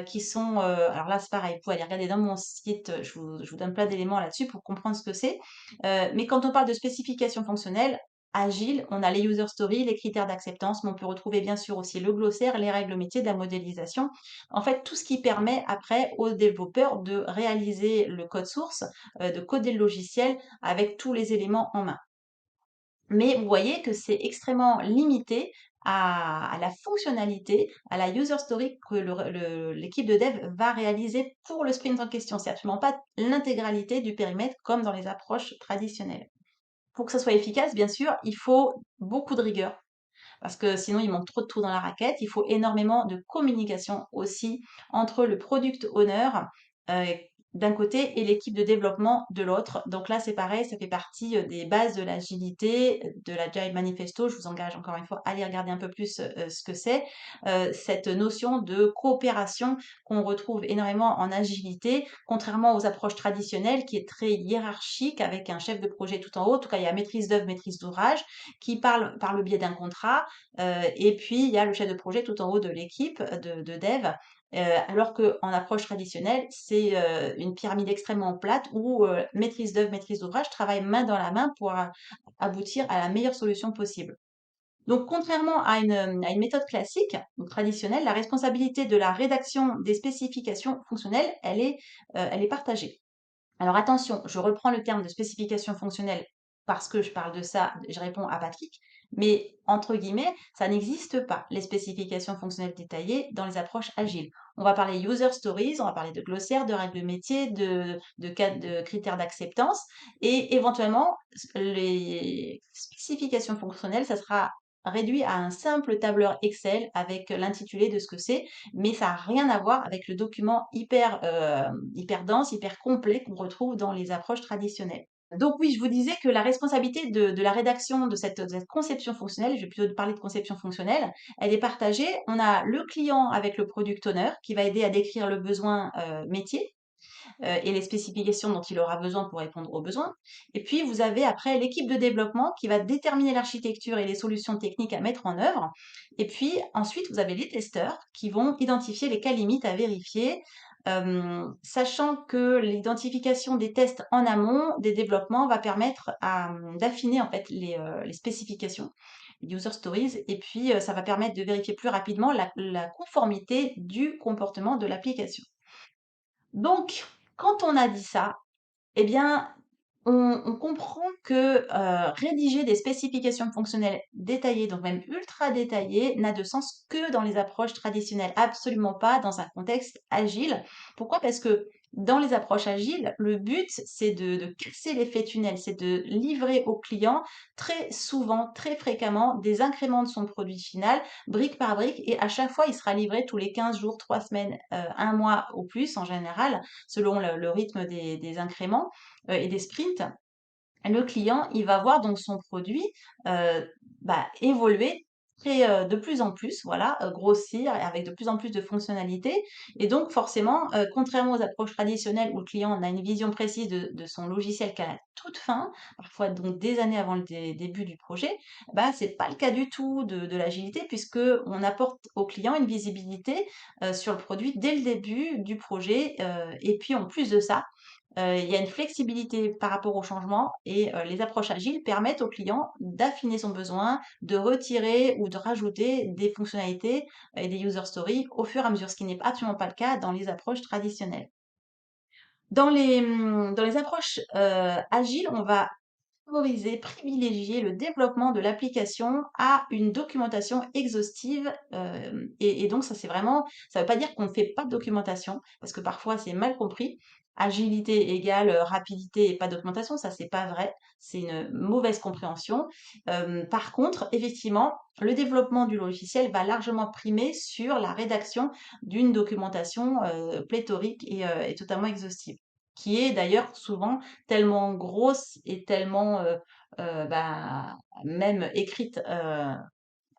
qui sont, alors là c'est pareil, vous pouvez aller regarder dans mon site, je vous donne plein d'éléments là-dessus pour comprendre ce que c'est. Mais quand on parle de spécifications fonctionnelles, agiles, on a les user stories, les critères d'acceptance, mais on peut retrouver bien sûr aussi le glossaire, les règles métiers de la modélisation. En fait, tout ce qui permet après aux développeurs de réaliser le code source, de coder le logiciel avec tous les éléments en main. Mais vous voyez que c'est extrêmement limité à la fonctionnalité, à la user story que l'équipe de dev va réaliser pour le sprint en question. C'est absolument pas l'intégralité du périmètre comme dans les approches traditionnelles. Pour que ça soit efficace, bien sûr, il faut beaucoup de rigueur parce que sinon il manque trop de trous dans la raquette. Il faut énormément de communication aussi entre le product owner euh, d'un côté et l'équipe de développement de l'autre. Donc là, c'est pareil, ça fait partie des bases de l'agilité, de l'Agile Manifesto. Je vous engage encore une fois à aller regarder un peu plus ce que c'est. Cette notion de coopération qu'on retrouve énormément en agilité, contrairement aux approches traditionnelles qui est très hiérarchique avec un chef de projet tout en haut. En tout cas, il y a maîtrise d'œuvre, maîtrise d'ouvrage qui parle par le biais d'un contrat. Et puis, il y a le chef de projet tout en haut de l'équipe de dev. Alors qu'en approche traditionnelle, c'est une pyramide extrêmement plate où maîtrise d'œuvre, maîtrise d'ouvrage travaillent main dans la main pour aboutir à la meilleure solution possible. Donc, contrairement à une méthode classique, donc traditionnelle, la responsabilité de la rédaction des spécifications fonctionnelles, elle est partagée. Alors attention, je reprends le terme de spécification fonctionnelle parce que je parle de ça, je réponds à Patrick, mais entre guillemets, ça n'existe pas, les spécifications fonctionnelles détaillées dans les approches agiles. On va parler user stories, on va parler de glossaires, de règles métiers, de critères d'acceptance, et éventuellement, les spécifications fonctionnelles, ça sera réduit à un simple tableur Excel avec l'intitulé de ce que c'est, mais ça n'a rien à voir avec le document hyper dense, hyper complet qu'on retrouve dans les approches traditionnelles. Donc oui, je vous disais que la responsabilité de la rédaction de cette conception fonctionnelle, je vais plutôt parler de conception fonctionnelle, elle est partagée. On a le client avec le product owner qui va aider à décrire le besoin métier et les spécifications dont il aura besoin pour répondre aux besoins. Et puis, vous avez après l'équipe de développement qui va déterminer l'architecture et les solutions techniques à mettre en œuvre. Et puis, ensuite, vous avez les testeurs qui vont identifier les cas limites à vérifier, sachant que l'identification des tests en amont des développements va permettre d'affiner en fait les spécifications, les user stories, et puis ça va permettre de vérifier plus rapidement la conformité du comportement de l'application. Donc, quand on a dit ça, eh bien, on comprend que rédiger des spécifications fonctionnelles détaillées, donc même ultra détaillées, n'a de sens que dans les approches traditionnelles, absolument pas dans un contexte agile. Pourquoi? Parce que dans les approches agiles, le but, c'est de casser l'effet tunnel, c'est de livrer au client très souvent, très fréquemment, des incréments de son produit final, brique par brique, et à chaque fois, il sera livré tous les 15 jours, 3 semaines, un mois au plus en général, selon le rythme des incréments et des sprints, le client, il va voir donc son produit évoluer de plus en plus, voilà, grossir avec de plus en plus de fonctionnalités. Et donc forcément, contrairement aux approches traditionnelles où le client a une vision précise de son logiciel qu'à la toute fin, parfois donc des années avant le début du projet, bah, c'est pas le cas du tout de l'agilité puisque on apporte au client une visibilité sur le produit dès le début du projet. Et puis en plus de ça, il y a une flexibilité par rapport au changement et les approches agiles permettent au client d'affiner son besoin, de retirer ou de rajouter des fonctionnalités et des user stories au fur et à mesure, ce qui n'est absolument pas le cas dans les approches traditionnelles. Dans les approches agiles, on va favoriser, privilégier le développement de l'application à une documentation exhaustive. Et donc, ça, c'est vraiment, ça ne veut pas dire qu'on ne fait pas de documentation, parce que parfois, c'est mal compris. Agilité égale rapidité et pas de documentation, ça, c'est pas vrai. C'est une mauvaise compréhension. Par contre, effectivement, le développement du logiciel va largement primer sur la rédaction d'une documentation pléthorique et totalement exhaustive. qui est d'ailleurs souvent tellement grosse et tellement, bah, même écrite,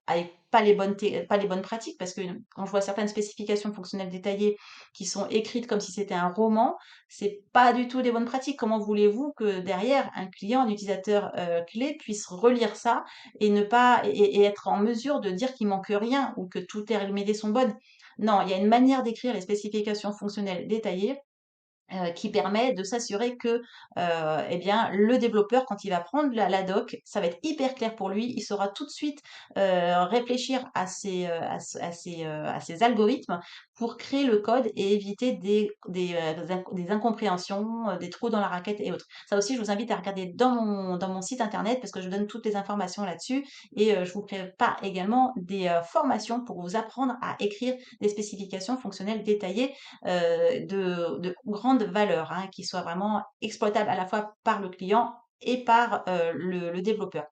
avec pas les bonnes pratiques, parce que quand je vois certaines spécifications fonctionnelles détaillées qui sont écrites comme si c'était un roman, c'est pas du tout des bonnes pratiques. Comment voulez-vous que derrière un client, un utilisateur clé puisse relire ça et ne pas et être en mesure de dire qu'il manque rien ou que toutes les remedies sont bonnes? Non, il y a une manière d'écrire les spécifications fonctionnelles détaillées qui permet de s'assurer que, eh bien, le développeur, quand il va prendre la doc, ça va être hyper clair pour lui. Il saura tout de suite réfléchir à ses algorithmes pour créer le code et éviter des incompréhensions, des trous dans la raquette et autres. Ça aussi, je vous invite à regarder dans mon site internet parce que je donne toutes les informations là-dessus et je vous prépare également des formations pour vous apprendre à écrire des spécifications fonctionnelles détaillées de grande valeur, hein, qui soit vraiment exploitable à la fois par le client et par le développeur.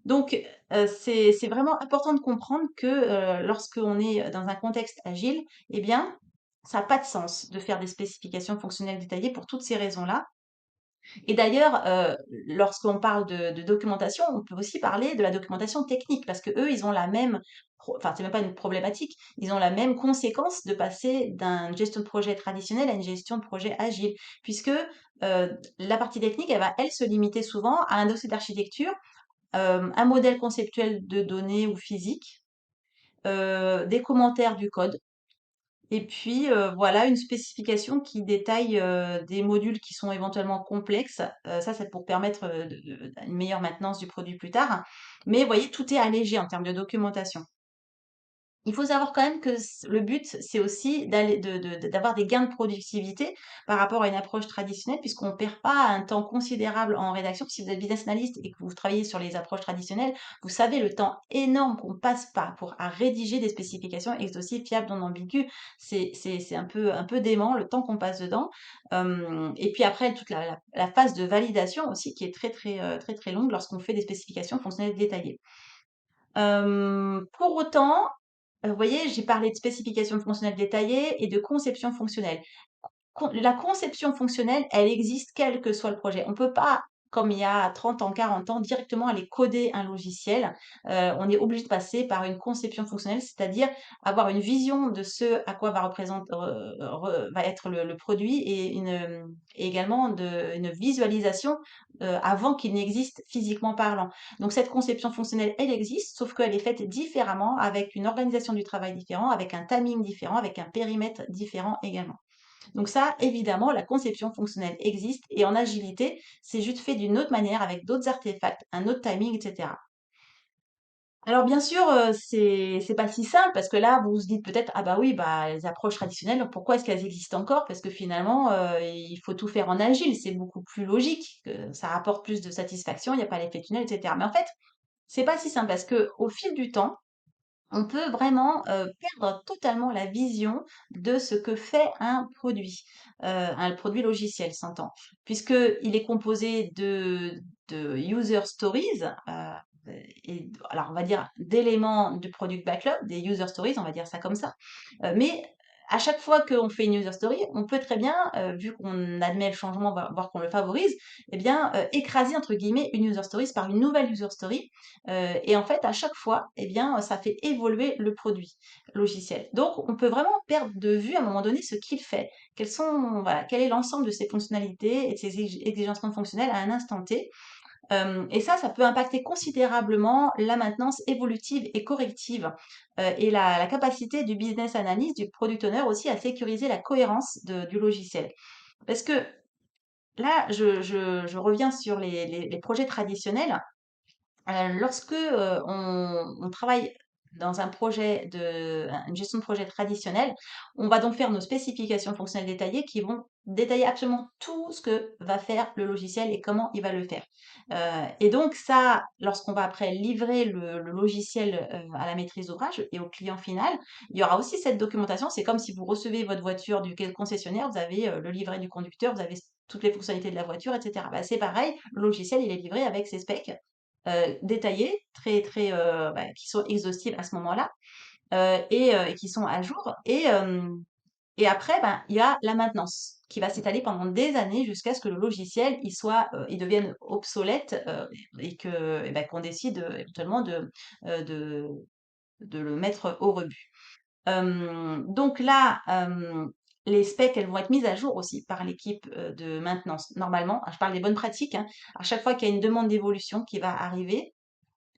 Donc, c'est vraiment important de comprendre que lorsqu'on est dans un contexte agile, eh bien, ça n'a pas de sens de faire des spécifications fonctionnelles détaillées pour toutes ces raisons-là. Et d'ailleurs, lorsqu'on parle de documentation, on peut aussi parler de la documentation technique parce que eux, ils ont la même, enfin, c'est même pas une problématique, ils ont la même conséquence de passer d'une gestion de projet traditionnelle à une gestion de projet agile, puisque la partie technique, elle va, elle, se limiter souvent à un dossier d'architecture, un modèle conceptuel de données ou physique, des commentaires du code. Et puis, voilà, une spécification qui détaille, des modules qui sont éventuellement complexes. Ça, c'est pour permettre, une meilleure maintenance du produit plus tard. Mais vous voyez, tout est allégé en termes de documentation. Il faut savoir quand même que le but, c'est aussi d'avoir des gains de productivité par rapport à une approche traditionnelle, puisqu'on ne perd pas un temps considérable en rédaction. Si vous êtes business analyst et que vous travaillez sur les approches traditionnelles, vous savez le temps énorme qu'on passe pas à rédiger des spécifications exhaustives, fiables, non ambiguës. C'est un peu dément le temps qu'on passe dedans. Et puis après, toute la phase de validation aussi, qui est très, très longue lorsqu'on fait des spécifications fonctionnelles détaillées. Pour autant, vous voyez, j'ai parlé de spécification fonctionnelle détaillée et de conception fonctionnelle. La conception fonctionnelle, elle existe quel que soit le projet. On ne peut pas, comme il y a 30 ans, 40 ans, directement aller coder un logiciel. On est obligé de passer par une conception fonctionnelle, c'est-à-dire avoir une vision de ce à quoi va représenter, va être le produit et et également une visualisation avant qu'il n'existe physiquement parlant. Donc cette conception fonctionnelle, elle existe, sauf qu'elle est faite différemment, avec une organisation du travail différente, avec un timing différent, avec un périmètre différent également. Donc ça, évidemment, la conception fonctionnelle existe et en agilité, c'est juste fait d'une autre manière, avec d'autres artefacts, un autre timing, etc. Alors bien sûr, c'est pas si simple parce que là, vous vous dites peut-être: «Ah bah oui, bah, les approches traditionnelles, pourquoi est-ce qu'elles existent encore?» parce que finalement, il faut tout faire en agile, c'est beaucoup plus logique, que ça apporte plus de satisfaction, il y a pas l'effet tunnel, et cetera. Mais en fait, c'est pas si simple parce que au fil du temps, on peut vraiment, perdre totalement la vision de ce que fait un produit logiciel, s'entend. Puisqu'il est composé de user stories, alors on va dire d'éléments du product backlog, des user stories, on va dire ça comme ça. Mais à chaque fois qu'on fait une user story, on peut très bien, vu qu'on admet le changement, voire qu'on le favorise, eh bien, écraser entre guillemets une user stories par une nouvelle user story. Et en fait, à chaque fois, eh bien, ça fait évoluer le produit logiciel. Donc, on peut vraiment perdre de vue à un moment donné ce qu'il fait. Voilà, quel est l'ensemble de ses fonctionnalités et de ses exigencements fonctionnels à un instant T. Et ça peut impacter considérablement la maintenance évolutive et corrective, et la capacité du business analyst, du product owner aussi à sécuriser la cohérence du logiciel. Parce que là, je reviens sur les projets traditionnels. Lorsque, on travaille dans un projet une gestion de projet traditionnelle, on va donc faire nos spécifications fonctionnelles détaillées qui vont détailler absolument tout ce que va faire le logiciel et comment il va le faire. Et donc ça, lorsqu'on va après livrer le logiciel, à la maîtrise d'ouvrage et au client final, il y aura aussi cette documentation. C'est comme si vous recevez votre voiture du concessionnaire, vous avez, le livret du conducteur, vous avez toutes les fonctionnalités de la voiture, et cetera. Bah, c'est pareil, le logiciel, il est livré avec ses specs détaillées, qui sont exhaustives à ce moment-là, et qui sont à jour. Et après, ben, il y a la maintenance qui va s'étaler pendant des années jusqu'à ce que le logiciel il devienne obsolète et que et ben, qu'on décide éventuellement euh, de de le mettre au rebut. Donc là, les specs, elles vont être mises à jour aussi par l'équipe de maintenance. Normalement, je parle des bonnes pratiques, hein. À chaque fois qu'il y a une demande d'évolution qui va arriver,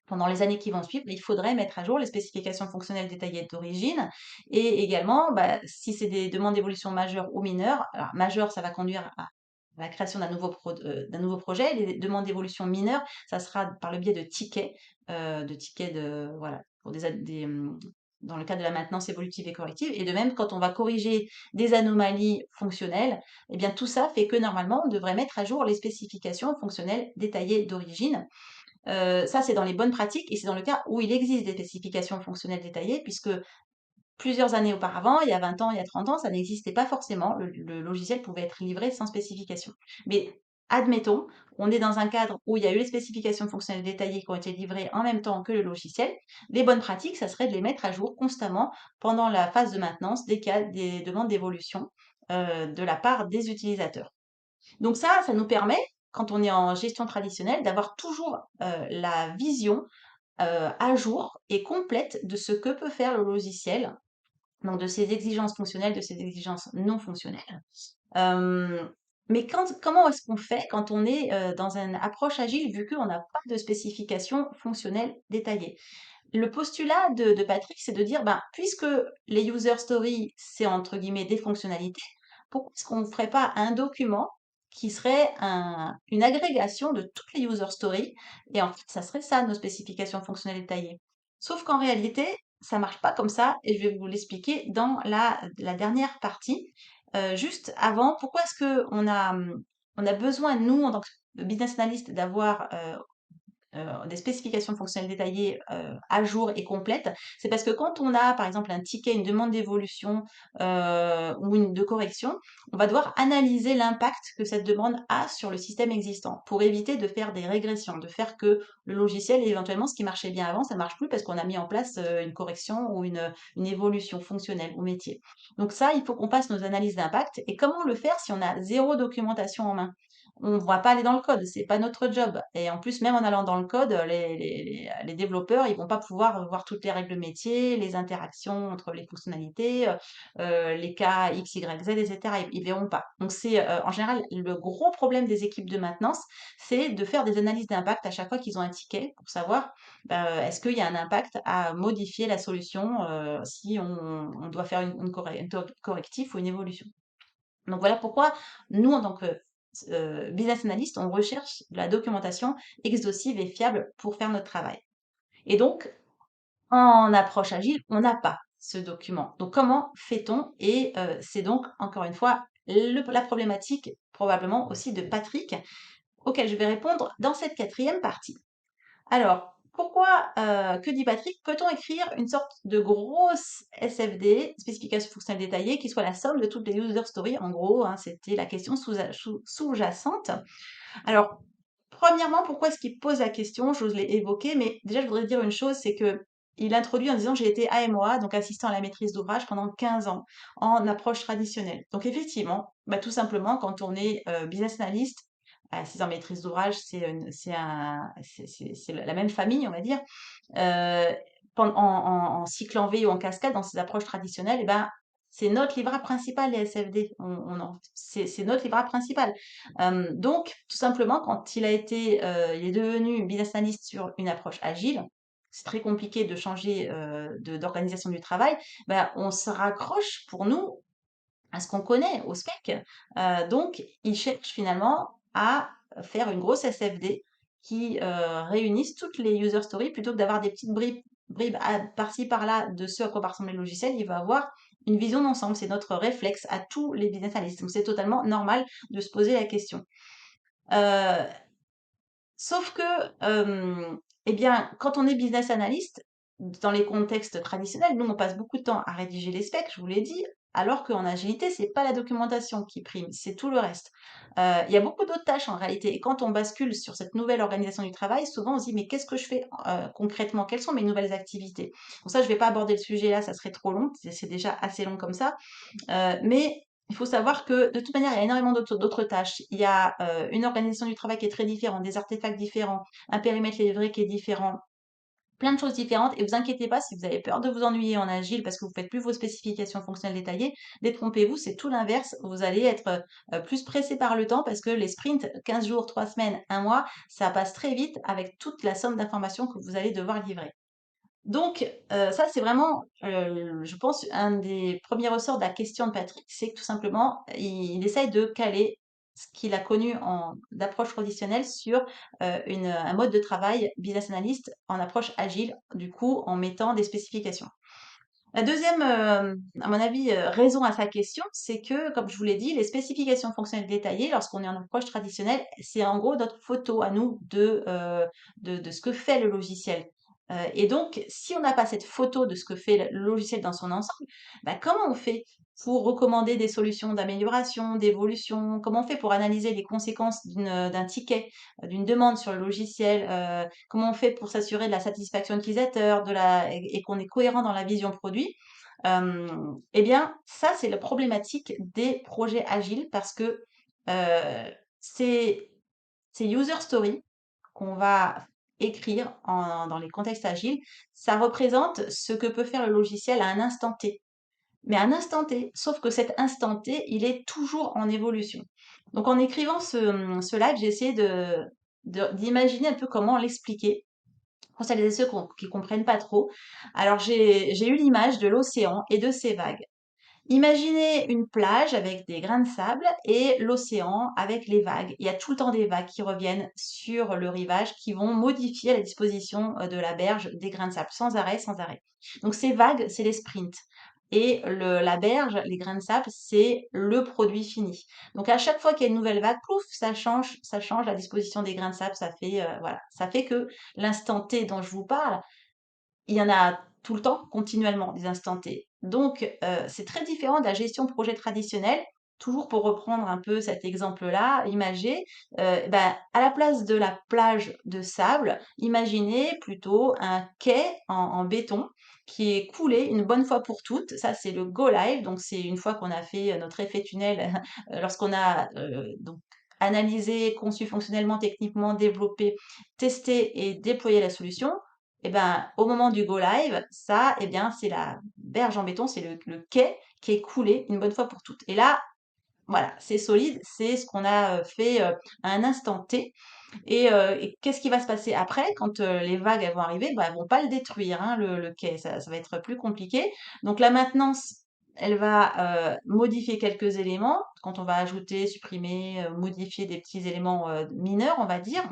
pendant les années qui vont suivre, il faudrait mettre à jour les spécifications fonctionnelles détaillées d'origine et également, bah, si c'est des demandes d'évolution majeures ou mineures, alors majeures, ça va conduire à la création d'un nouveau projet. Les demandes d'évolution mineures, ça sera par le biais de tickets voilà, pour dans le cadre de la maintenance évolutive et corrective. Et de même, quand on va corriger des anomalies fonctionnelles, eh bien, tout ça fait que normalement, on devrait mettre à jour les spécifications fonctionnelles détaillées d'origine. Ça, c'est dans les bonnes pratiques et c'est dans le cas où il existe des spécifications fonctionnelles détaillées, puisque plusieurs années auparavant, il y a 20 ans, il y a 30 ans, ça n'existait pas forcément. Le logiciel pouvait être livré sans spécification. Mais admettons, on est dans un cadre où il y a eu les spécifications fonctionnelles détaillées qui ont été livrées en même temps que le logiciel. Les bonnes pratiques, ça serait de les mettre à jour constamment pendant la phase de maintenance des demandes d'évolution de la part des utilisateurs. Donc ça nous permet, quand on est en gestion traditionnelle, d'avoir toujours la vision à jour et complète de ce que peut faire le logiciel, donc de ses exigences fonctionnelles, de ses exigences non fonctionnelles. Euh, mais comment est-ce qu'on fait quand on est dans une approche agile, vu qu'on n'a pas de spécification fonctionnelle détaillée? Le postulat de Patrick, c'est de dire, ben, puisque les user stories, c'est entre guillemets des fonctionnalités, pourquoi est-ce qu'on ne ferait pas un document qui serait une agrégation de toutes les user stories et en fait, ça serait ça, nos spécifications fonctionnelles détaillées. Sauf qu'en réalité, ça marche pas comme ça et je vais vous l'expliquer dans la dernière partie. Juste avant, pourquoi est-ce que on a besoin, nous, en tant que business analyst, d'avoir des spécifications fonctionnelles détaillées à jour et complètes, c'est parce que quand on a, par exemple, un ticket, une demande d'évolution ou une de correction, on va devoir analyser l'impact que cette demande a sur le système existant pour éviter de faire des régressions, de faire que le logiciel, éventuellement, ce qui marchait bien avant, ça ne marche plus parce qu'on a mis en place une correction ou une évolution fonctionnelle au métier. Donc ça, il faut qu'on passe nos analyses d'impact. Et comment le faire si on a zéro documentation en main? On ne va pas aller dans le code, c'est pas notre job. Et en plus, même en allant dans le code, les développeurs, ils vont pas pouvoir voir toutes les règles métiers, les interactions entre les fonctionnalités, les cas X, Y, Z, etc. Ils verront pas. Donc c'est en général le gros problème des équipes de maintenance, c'est de faire des analyses d'impact à chaque fois qu'ils ont un ticket pour savoir est-ce qu'il y a un impact à modifier la solution si on doit faire une correctif ou une évolution. Donc voilà pourquoi nous, en tant que business analyst, on recherche de la documentation exhaustive et fiable pour faire notre travail. Et donc, en approche agile, on n'a pas ce document. Donc comment fait-on? Et c'est donc, encore une fois, la problématique probablement aussi de Patrick, auquel je vais répondre dans cette quatrième partie. Alors, pourquoi, que dit Patrick? Peut-on écrire une sorte de grosse SFD, spécification fonctionnelle détaillée, qui soit la somme de toutes les user stories? En gros, hein, c'était la question sous-jacente. Alors, premièrement, pourquoi est-ce qu'il pose la question? J'ose l'ai évoqué, mais déjà, je voudrais dire une chose, c'est que il introduit en disant j'ai été AMOA, donc assistant à la maîtrise d'ouvrage, pendant 15 ans en approche traditionnelle. Donc effectivement, bah, tout simplement, quand on est business analyst, assistant à maîtrise d'ouvrage, c'est la même famille, on va dire. Euh, en cycle en V ou en cascade, dans ces approches traditionnelles, eh ben, c'est notre livret principal, les SFD. C'est notre livret principal. Donc, tout simplement, quand il est devenu business analyst sur une approche agile, c'est très compliqué de changer d'organisation du travail, ben, on se raccroche pour nous à ce qu'on connaît, au spec. Donc, il cherche finalement à faire une grosse SFD qui réunisse toutes les user stories plutôt que d'avoir des petites bribes par-ci par-là de ce à quoi va ressembler le logiciel. Il va avoir une vision d'ensemble. C'est notre réflexe à tous les business analysts. Donc, c'est totalement normal de se poser la question. Euh, Sauf que, eh bien, quand on est business analyst, dans les contextes traditionnels, nous, on passe beaucoup de temps à rédiger les specs, je vous l'ai dit, alors qu'en agilité, c'est pas la documentation qui prime, c'est tout le reste. Il y a beaucoup d'autres tâches en réalité. Et quand on bascule sur cette nouvelle organisation du travail, souvent on se dit, mais qu'est-ce que je fais concrètement? Quelles sont mes nouvelles activités? Pour ça, je vais pas aborder le sujet là, ça serait trop long, c'est déjà assez long comme ça. Mais il faut savoir que de toute manière, il y a énormément d'autres tâches. Il y a une organisation du travail qui est très différente, des artefacts différents, un périmètre livré qui est différent, plein de choses différentes. Et vous inquiétez pas si vous avez peur de vous ennuyer en agile parce que vous faites plus vos spécifications fonctionnelles détaillées. Détrompez-vous, c'est tout l'inverse. Vous allez être plus pressé par le temps parce que les sprints, 15 jours, 3 semaines, un mois, ça passe très vite avec toute la somme d'informations que vous allez devoir livrer. Donc, ça, c'est vraiment, je pense, un des premiers ressorts de la question de Patrick, c'est que tout simplement, il essaye de caler ce qu'il a connu d'approche traditionnelle sur un mode de travail business analyst en approche agile, du coup, en mettant des spécifications. La deuxième, à mon avis, raison à sa question, c'est que, comme je vous l'ai dit, les spécifications fonctionnelles détaillées, lorsqu'on est en approche traditionnelle, c'est en gros notre photo à nous de ce que fait le logiciel. Et donc, si on n'a pas cette photo de ce que fait le logiciel dans son ensemble, bah, comment on fait pour recommander des solutions d'amélioration, d'évolution? Comment on fait pour analyser les conséquences d'un ticket, d'une demande sur le logiciel? Comment on fait pour s'assurer de la satisfaction utilisateur, et qu'on est cohérent dans la vision produit? Eh bien, ça, c'est la problématique des projets agiles parce que c'est ces user stories qu'on va écrire dans les contextes agiles, ça représente ce que peut faire le logiciel à un instant T. Mais à un instant T, sauf que cet instant T, il est toujours en évolution. Donc en écrivant ce live, j'ai essayé d'imaginer un peu comment l'expliquer pour celles et ceux qui comprennent pas trop. Alors j'ai eu l'image de l'océan et de ses vagues. Imaginez une plage avec des grains de sable et l'océan avec les vagues. Il y a tout le temps des vagues qui reviennent sur le rivage qui vont modifier la disposition de la berge des grains de sable, sans arrêt, sans arrêt. Donc ces vagues, c'est les sprints. Et la berge, les grains de sable, c'est le produit fini. Donc à chaque fois qu'il y a une nouvelle vague, pouf, ça change la disposition des grains de sable. Ça fait, voilà, ça fait que l'instant T dont je vous parle, il y en a tout le temps, continuellement, des instants T. Donc, c'est très différent de la gestion de projet traditionnelle. Toujours pour reprendre un peu cet exemple-là, imagez, bah, à la place de la plage de sable, imaginez plutôt un quai en béton qui est coulé une bonne fois pour toutes. Ça, c'est le go live. Donc, c'est une fois qu'on a fait notre effet tunnel, lorsqu'on a donc analysé, conçu fonctionnellement, techniquement, développé, testé et déployé la solution. Et ben, au moment du go live, ça, eh bien, c'est la berge en béton, c'est le quai qui est coulé une bonne fois pour toutes. Et là, voilà, c'est solide, c'est ce qu'on a fait à un instant T. Et qu'est-ce qui va se passer après quand les vagues elles vont arriver? Bah, elles vont pas le détruire, hein, le quai, ça va être plus compliqué. Donc la maintenance, elle va modifier quelques éléments quand on va ajouter, supprimer, modifier des petits éléments mineurs, on va dire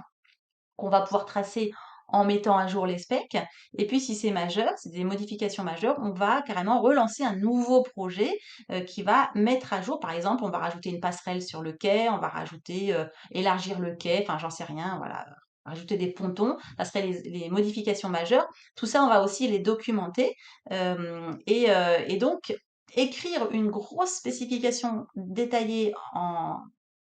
qu'on va pouvoir tracer en mettant à jour les specs. Et puis, si c'est majeur, c'est des modifications majeures, on va carrément relancer un nouveau projet qui va mettre à jour. Par exemple, on va rajouter une passerelle sur le quai, on va rajouter, élargir le quai, enfin, j'en sais rien, voilà. Rajouter des pontons, ça serait les modifications majeures. Tout ça, on va aussi les documenter. Et donc, écrire une grosse spécification détaillée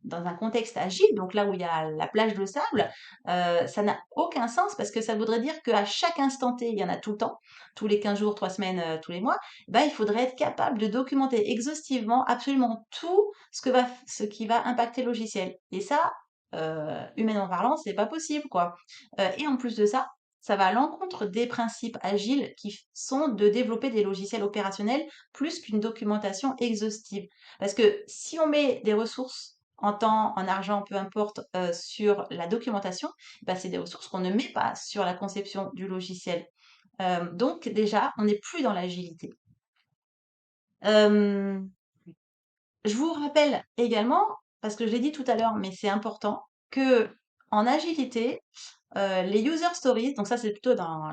dans un contexte agile, donc là où il y a la plage de sable, ça n'a aucun sens parce que ça voudrait dire qu'à chaque instant T, il y en a tout le temps, tous les 15 jours, 3 semaines, tous les mois, bah, il faudrait être capable de documenter exhaustivement absolument tout ce qui va impacter le logiciel. Et ça, humainement parlant, c'est pas possible, quoi. Et en plus de ça, ça va à l'encontre des principes agiles sont de développer des logiciels opérationnels plus qu'une documentation exhaustive. Parce que si on met des ressources en temps, en argent, peu importe, sur la documentation, bah, c'est des ressources qu'on ne met pas sur la conception du logiciel. Donc déjà, on n'est plus dans l'agilité. Hem, je vous rappelle également, parce que je l'ai dit tout à l'heure, mais c'est important, que en agilité, les user stories, donc ça c'est plutôt dans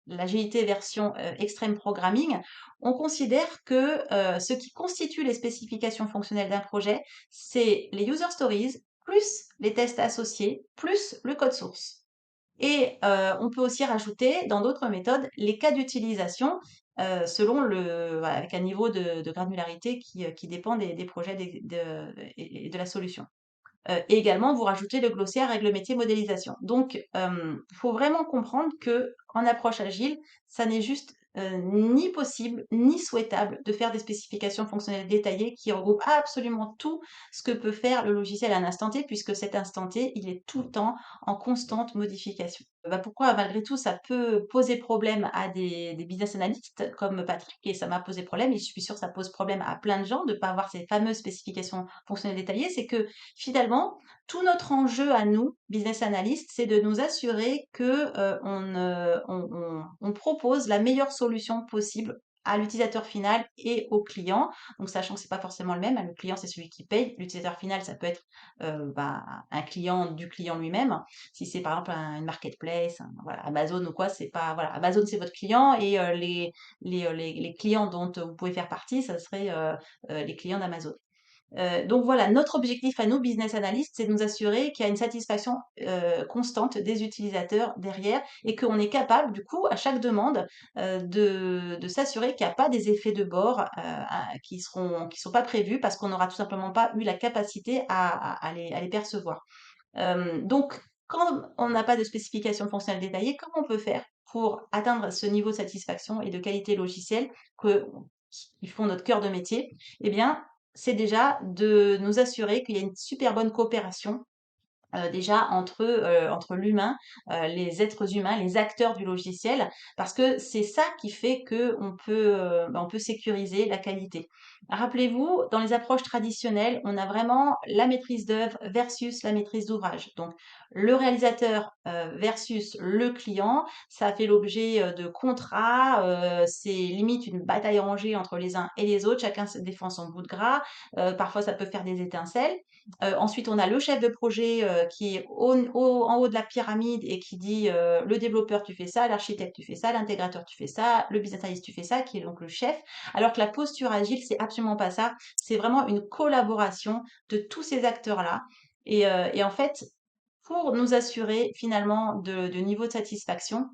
l'agilité version extreme programming, on considère que ce qui constitue les spécifications fonctionnelles d'un projet, c'est les user stories, plus les tests associés, plus le code source. Et on peut aussi rajouter dans d'autres méthodes les cas d'utilisation selon voilà, avec un niveau de granularité qui dépend des projets et de la solution. Et également, vous rajoutez le glossaire règle métier modélisation. Donc, il faut vraiment comprendre que en approche agile, ça n'est juste ni possible ni souhaitable de faire des spécifications fonctionnelles détaillées qui regroupent absolument tout ce que peut faire le logiciel à un instant T, puisque cet instant T, il est tout le temps en constante modification. Pourquoi malgré tout ça peut poser problème à des business analysts comme Patrick, et ça m'a posé problème, et je suis sûre que ça pose problème à plein de gens de ne pas avoir ces fameuses spécifications fonctionnelles détaillées, c'est que finalement, tout notre enjeu à nous, business analyst, c'est de nous assurer que on propose la meilleure solution possible à l'utilisateur final et au client. Donc, sachant que c'est pas forcément le même, hein, le client c'est celui qui paye, l'utilisateur final ça peut être un client du client lui-même. Si c'est par exemple une marketplace, voilà, Amazon ou quoi, c'est pas voilà, Amazon c'est votre client et les clients dont vous pouvez faire partie, ça serait les clients d'Amazon. Donc voilà, notre objectif à nous, business analysts, c'est de nous assurer qu'il y a une satisfaction constante des utilisateurs derrière et qu'on est capable, du coup, à chaque demande, de s'assurer qu'il n'y a pas des effets de bord qui sont pas prévus parce qu'on n'aura tout simplement pas eu la capacité à les percevoir. Donc, quand on n'a pas de spécification fonctionnelle détaillée, comment on peut faire pour atteindre ce niveau de satisfaction et de qualité logicielle que, qui font notre cœur de métier? Eh bien, c'est déjà de nous assurer qu'il y a une super bonne coopération déjà entre l'humain, les êtres humains, les acteurs du logiciel, parce que c'est ça qui fait on peut sécuriser la qualité. Rappelez-vous, dans les approches traditionnelles, on a vraiment la maîtrise d'œuvre versus la maîtrise d'ouvrage. Donc le réalisateur versus le client, ça fait l'objet de contrats, c'est limite une bataille rangée entre les uns et les autres, chacun se défend son bout de gras, parfois ça peut faire des étincelles. Ensuite, on a le chef de projet qui est en haut de la pyramide et qui dit le développeur, tu fais ça, l'architecte, tu fais ça, l'intégrateur, tu fais ça, le business analyst, tu fais ça, qui est donc le chef. Alors que la posture agile, c'est absolument pas ça. C'est vraiment une collaboration de tous ces acteurs-là. Et en fait, pour nous assurer finalement de niveau de satisfaction,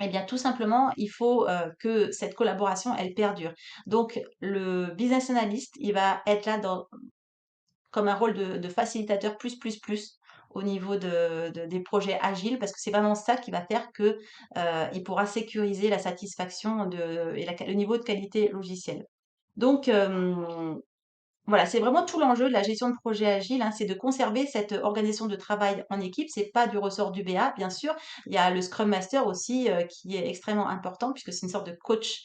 eh bien, tout simplement, il faut que cette collaboration, elle perdure. Donc, le business analyst, il va être là comme un rôle de facilitateur plus au niveau des projets agiles parce que c'est vraiment ça qui va faire que il pourra sécuriser la satisfaction et le niveau de qualité logicielle. Donc voilà, c'est vraiment tout l'enjeu de la gestion de projet agile, hein, c'est de conserver cette organisation de travail en équipe. C'est pas du ressort du BA, bien sûr. Il y a le Scrum Master aussi qui est extrêmement important puisque c'est une sorte de coach,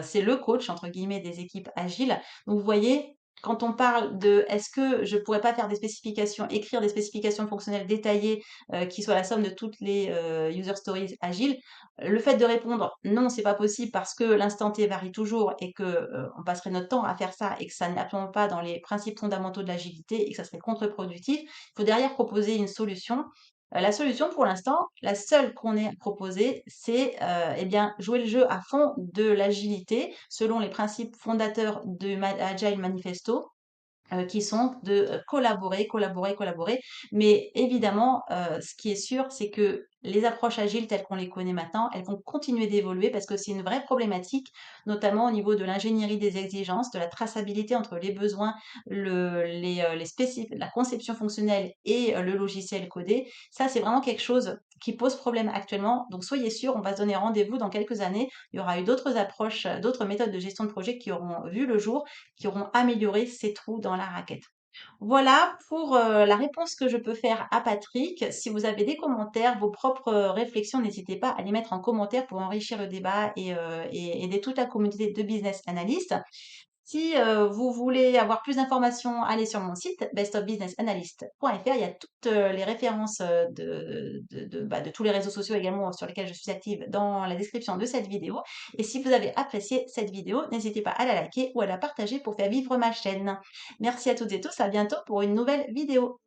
c'est le coach entre guillemets des équipes agiles. Donc vous voyez, quand on parle de est-ce que je pourrais pas faire des spécifications, écrire des spécifications fonctionnelles détaillées qui soient la somme de toutes les user stories agiles, le fait de répondre non, c'est pas possible parce que l'instant T varie toujours et que on passerait notre temps à faire ça et que ça n'est absolument pas dans les principes fondamentaux de l'agilité et que ça serait contre-productif, il faut derrière proposer une solution. La solution pour l'instant, la seule qu'on ait à proposer, c'est eh bien jouer le jeu à fond de l'agilité selon les principes fondateurs de Agile Manifesto qui sont de collaborer, collaborer, collaborer. Mais évidemment, ce qui est sûr, c'est que les approches agiles telles qu'on les connaît maintenant, elles vont continuer d'évoluer parce que c'est une vraie problématique, notamment au niveau de l'ingénierie des exigences, de la traçabilité entre les besoins, la conception fonctionnelle et le logiciel codé. Ça, c'est vraiment quelque chose qui pose problème actuellement. Donc, soyez sûrs, on va se donner rendez-vous dans quelques années. Il y aura eu d'autres approches, d'autres méthodes de gestion de projet qui auront vu le jour, qui auront amélioré ces trous dans la raquette. Voilà pour la réponse que je peux faire à Patrick. Si vous avez des commentaires, vos propres réflexions, n'hésitez pas à les mettre en commentaire pour enrichir le débat et aider toute la communauté de business analysts. Si vous voulez avoir plus d'informations, allez sur mon site bestofbusinessanalyst.fr. Il y a toutes les références de tous les réseaux sociaux également sur lesquels je suis active dans la description de cette vidéo. Et si vous avez apprécié cette vidéo, n'hésitez pas à la liker ou à la partager pour faire vivre ma chaîne. Merci à toutes et tous, à bientôt pour une nouvelle vidéo.